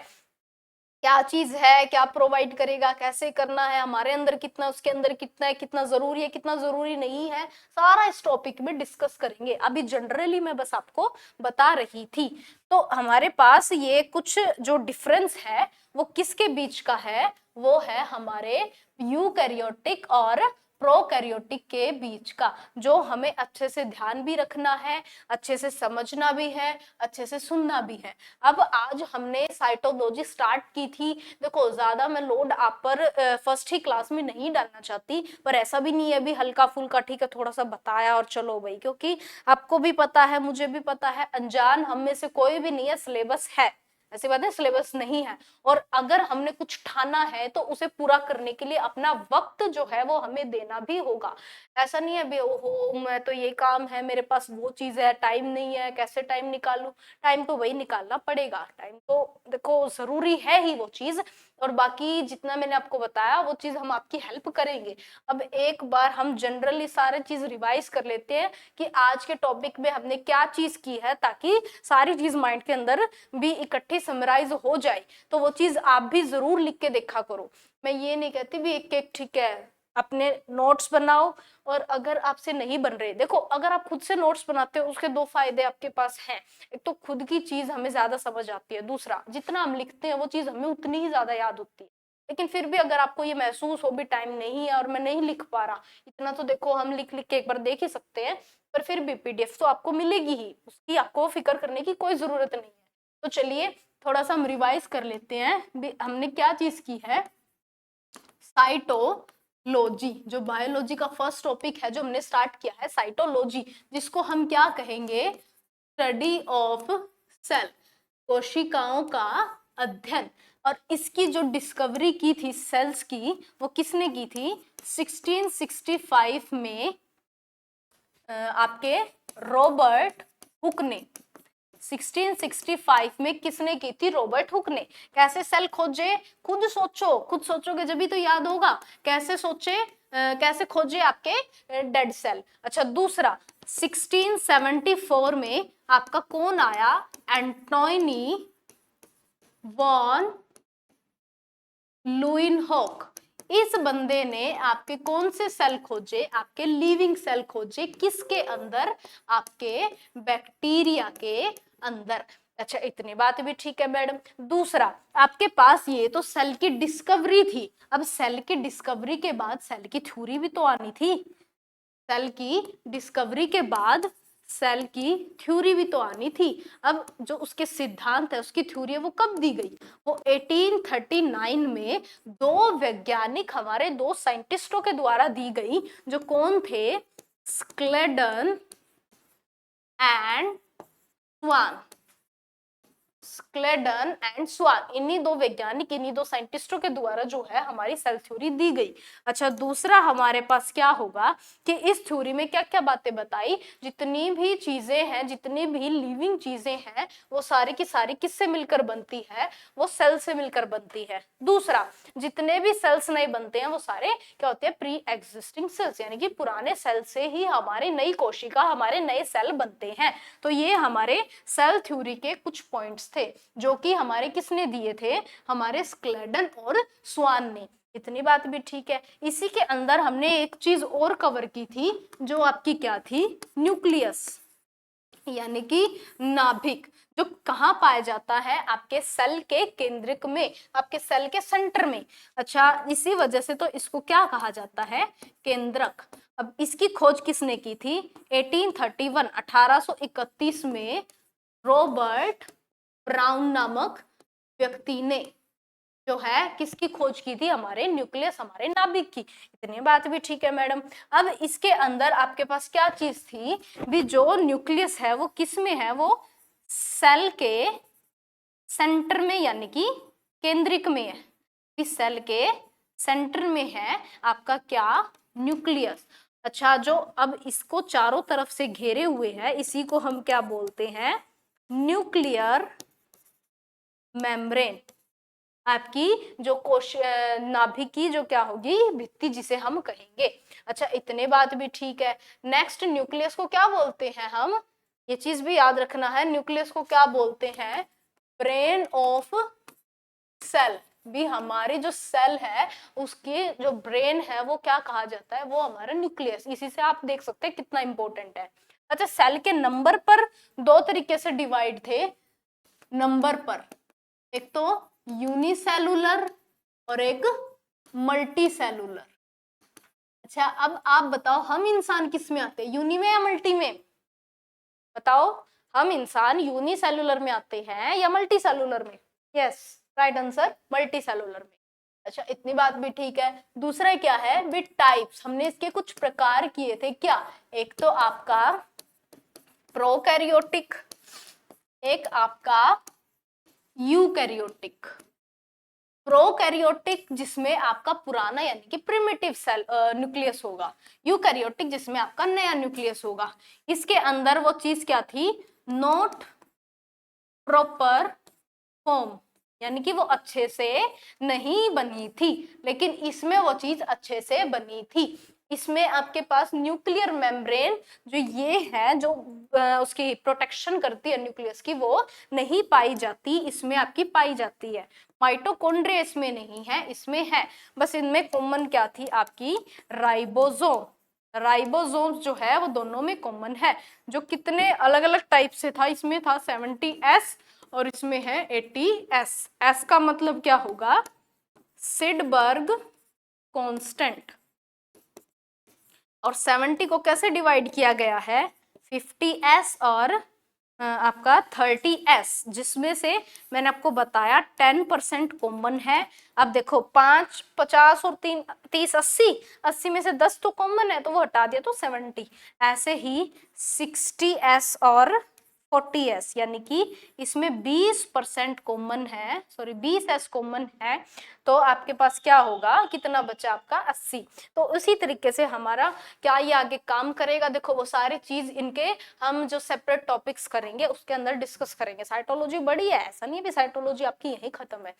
क्या चीज है, क्या प्रोवाइड करेगा, कैसे करना है, हमारे अंदर कितना, उसके अंदर कितना है, कितना जरूरी है, कितना जरूरी नहीं है, सारा इस टॉपिक में डिस्कस करेंगे। अभी जनरली मैं बस आपको बता रही थी। तो हमारे पास ये कुछ जो डिफरेंस है वो किसके बीच का है, वो है हमारे यूकैरियोटिक और प्रोकैरियोटिक के बीच का, जो हमें अच्छे से ध्यान भी रखना है, अच्छे से समझना भी है, अच्छे से सुनना भी है। अब आज हमने साइटोलॉजी स्टार्ट की थी। देखो ज्यादा मैं लोड आप पर फर्स्ट ही क्लास में नहीं डालना चाहती, पर ऐसा भी नहीं है अभी हल्का फुल्का, ठीक है थोड़ा सा बताया और चलो भाई, क्योंकि आपको भी पता है, मुझे भी पता है, अनजान हम में से कोई भी नहीं है, सिलेबस है, ऐसी बात है, सिलेबस नहीं है। और अगर हमने कुछ ठाना है तो उसे पूरा करने के लिए अपना वक्त जो है वो हमें देना भी होगा। ऐसा नहीं है ओहो मैं तो ये काम है, मेरे पास वो चीज है, टाइम नहीं है, कैसे टाइम निकालूं। टाइम तो वही निकालना पड़ेगा, टाइम तो देखो जरूरी है ही वो चीज। और बाकी जितना मैंने आपको बताया वो चीज हम आपकी हेल्प करेंगे। अब एक बार हम जनरली सारे चीज रिवाइज कर लेते हैं कि आज के टॉपिक में हमने क्या चीज की है, ताकि सारी चीज माइंड के अंदर भी इकट्ठी समराइज हो जाए। तो वो चीज आप भी जरूर लिख के देखा करो। मैं ये नहीं कहती भी एक एक ठीक है अपने नोट्स बनाओ, और अगर आपसे नहीं बन रहे, देखो अगर आप खुद से नोट्स बनाते हो उसके दो फायदे आपके पास हैं। एक तो खुद की चीज हमें ज्यादा समझ आती है, दूसरा जितना हम लिखते हैं वो चीज हमें उतनी ही ज्यादा याद होती है। लेकिन फिर भी अगर आपको ये महसूस हो भी टाइम नहीं है और मैं नहीं लिख पा रहा, इतना तो देखो हम लिख लिख के एक बार देख ही सकते हैं, पर फिर भी पीडीएफ तो आपको मिलेगी ही, उसकी आपको फिक्र करने की कोई जरूरत नहीं है। तो चलिए थोड़ा सा हम रिवाइज कर लेते हैं हमने क्या चीज की है। साइटोलॉजी, जो बायोलॉजी का फर्स्ट टॉपिक है जो हमने स्टार्ट किया है, साइटोलॉजी, जिसको हम क्या कहेंगे, स्टडी ऑफ सेल, कोशिकाओं का अध्ययन। और इसकी जो डिस्कवरी की थी सेल्स की, वो किसने की थी 1665 में आपके रॉबर्ट हुक ने। 1665 में किसने की थी, रॉबर्ट हुक ने। कैसे सेल खोजे, खुद सोचो, खुद सोचोगे जब भी तो याद होगा। कैसे सोचे, कैसे खोजे आपके डेड सेल। अच्छा दूसरा 1674 में आपका कौन आया, एंटोनी वॉन लुइनहॉक। इस बंदे ने आपके कौन से सेल खोजे, आपके लिविंग सेल खोजे, किसके अंदर, आपके बैक्टीरिया के अंदर। अच्छा इतनी बात भी ठीक है मैडम। दूसरा आपके पास ये तो सेल की डिस्कवरी थी, अब सेल की डिस्कवरी के बाद सेल की थ्योरी भी तो आनी थी। सेल की डिस्कवरी के बाद सेल की थ्योरी भी तो आनी थी। अब जो उसके सिद्धांत है, उसकी थ्योरी है, वो कब दी गई, वो 1839 में दो वैज्ञानिक, हमारे दो साइंटिस्टों के द्वारा दी गई, जो कौन थे, Schleiden and Schwann. Schleiden and Schwann, इन्हीं दो वैज्ञानिक, इन्हीं दो साइंटिस्टों के द्वारा जो है हमारी सेल थ्योरी दी गई। अच्छा दूसरा हमारे पास क्या होगा कि इस थ्योरी में क्या क्या बातें बताई, जितनी भी चीजें हैं, जितनी भी लिविंग चीजें हैं, वो सारी की सारी किससे मिलकर बनती है, वो सेल से मिलकर बनती है। दूसरा जितने भी सेल्स नए बनते हैं वो सारे क्या होते हैं, प्री एग्जिस्टिंग सेल्स, यानी कि पुराने सेल से ही हमारे नई कोशिका, हमारे नए सेल बनते हैं। तो ये हमारे सेल थ्योरी के कुछ पॉइंट्स थे जो कि हमारे किसने दिए थे, हमारे स्क्लेडन और स्वान ने। इतनी बात भी ठीक है। इसी के अंदर हमने एक चीज और कवर की थी, जो आपकी क्या थी, न्यूक्लियस, यानी कि नाभिक, जो कहाँ पाया जाता है, आपके सेल के केंद्रक में, आपके सेल के सेंटर में। अच्छा इसी वजह से तो इसको क्या कहा जाता है, केंद्रक। अब इसकी खोज किसने की थी, 1831 1831 में रॉबर्ट ब्राउन नामक व्यक्ति ने जो है किसकी खोज की थी, हमारे न्यूक्लियस, हमारे नाभिक की। इतनी बात भी ठीक है मैडम। अब इसके अंदर आपके पास क्या चीज थी भी, जो न्यूक्लियस है वो किस में है, वो सेल के सेंटर में, यानी कि केंद्रिक में है। इस सेल के सेंटर में है आपका क्या, न्यूक्लियस। अच्छा जो अब इसको चारों तरफ से घेरे हुए है, इसी को हम क्या बोलते हैं, न्यूक्लियर मेम्ब्रेन, आपकी जो कोश नाभिक की जो क्या होगी, भित्ति जिसे हम कहेंगे। अच्छा, इतने बात भी ठीक है। नेक्स्ट, न्यूक्लियस को क्या बोलते हैं हम, ये चीज भी याद रखना है, न्यूक्लियस को क्या बोलते हैं, ब्रेन ऑफ सेल। भी हमारी जो सेल है उसकी जो ब्रेन है वो क्या कहा जाता है, वो हमारा न्यूक्लियस। इसी से आप देख सकते हैं कितना इंपॉर्टेंट है। अच्छा, सेल के नंबर पर दो तरीके से डिवाइड थे, नंबर पर, एक तो यूनिसेलुलर और एक मल्टी सेलुलर। अच्छा, अब आप बताओ हम इंसान किस में आते हैं, यूनि में या मल्टी में, बताओ हम इंसान यूनिसेलुलर में आते हैं या मल्टी सेलुलर में। Yes, right answer multi cellular में। अच्छा, इतनी बात भी ठीक है। दूसरा क्या है, विद टाइप्स, हमने इसके कुछ प्रकार किए थे क्या, एक तो आपका प्रोकैरियोटिक, एक आपका यूकैरियोटिक। प्रोकैरियोटिक जिसमें आपका पुराना यानी कि प्रिमिटिव सेल न्यूक्लियस होगा, यूकैरियोटिक जिसमें आपका नया न्यूक्लियस होगा। इसके अंदर वो चीज क्या थी, नॉट प्रॉपर फॉर्म, यानी कि वो अच्छे से नहीं बनी थी, लेकिन इसमें वो चीज अच्छे से बनी थी। इसमें आपके पास न्यूक्लियर मेम्ब्रेन जो ये है, जो उसकी प्रोटेक्शन करती है न्यूक्लियस की, वो नहीं पाई जाती, इसमें आपकी पाई जाती है। माइटोकॉन्ड्रिया इसमें नहीं है, इसमें है। बस इनमें कॉमन क्या थी आपकी, राइबोसोम। राइबोसोम्स जो है वो दोनों में कॉमन है, जो कितने अलग अलग टाइप से था, इसमें था 70S और इसमें है 80S। एस का मतलब क्या होगा, सिडबर्ग कांस्टेंट। और 70 को कैसे डिवाइड किया गया है, 50S और आपका 30S, जिसमें से मैंने आपको बताया 10% कॉमन है। अब देखो 5, 50 और 3, 30, 80 में से 10 तो कॉमन है तो वो हटा दिया तो 70। ऐसे ही 60S और 40S, यानी कि इसमें 20% कॉमन है, सॉरी 20S कॉमन है, तो आपके पास क्या होगा, कितना बचा आपका 80। तो उसी तरीके से हमारा क्या ये आगे काम करेगा, देखो वो सारी चीज इनके हम जो सेपरेट टॉपिक्स करेंगे उसके अंदर डिस्कस करेंगे। साइटोलॉजी बड़ी है, ऐसा नहीं है भी साइटोलॉजी आपकी यही खत्म है।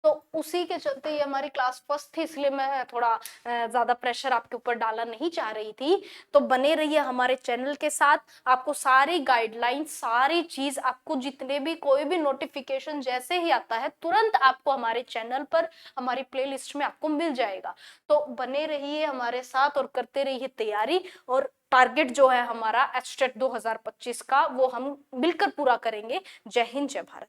तो उसी के चलते ये हमारी क्लास फर्स्ट थी, इसलिए मैं थोड़ा ज्यादा प्रेशर आपके ऊपर डालना नहीं चाह रही थी। तो बने रहिए हमारे चैनल के साथ, आपको सारी गाइडलाइन, सारी चीज, आपको जितने भी कोई भी नोटिफिकेशन जैसे ही आता है तुरंत आपको हमारे चैनल पर, हमारी प्लेलिस्ट में आपको मिल जाएगा। तो बने रहिए हमारे साथ और करते रहिए तैयारी, और टारगेट जो है हमारा एचटेट 2025 का वो हम मिलकर पूरा करेंगे। जय हिंद, जय भारत।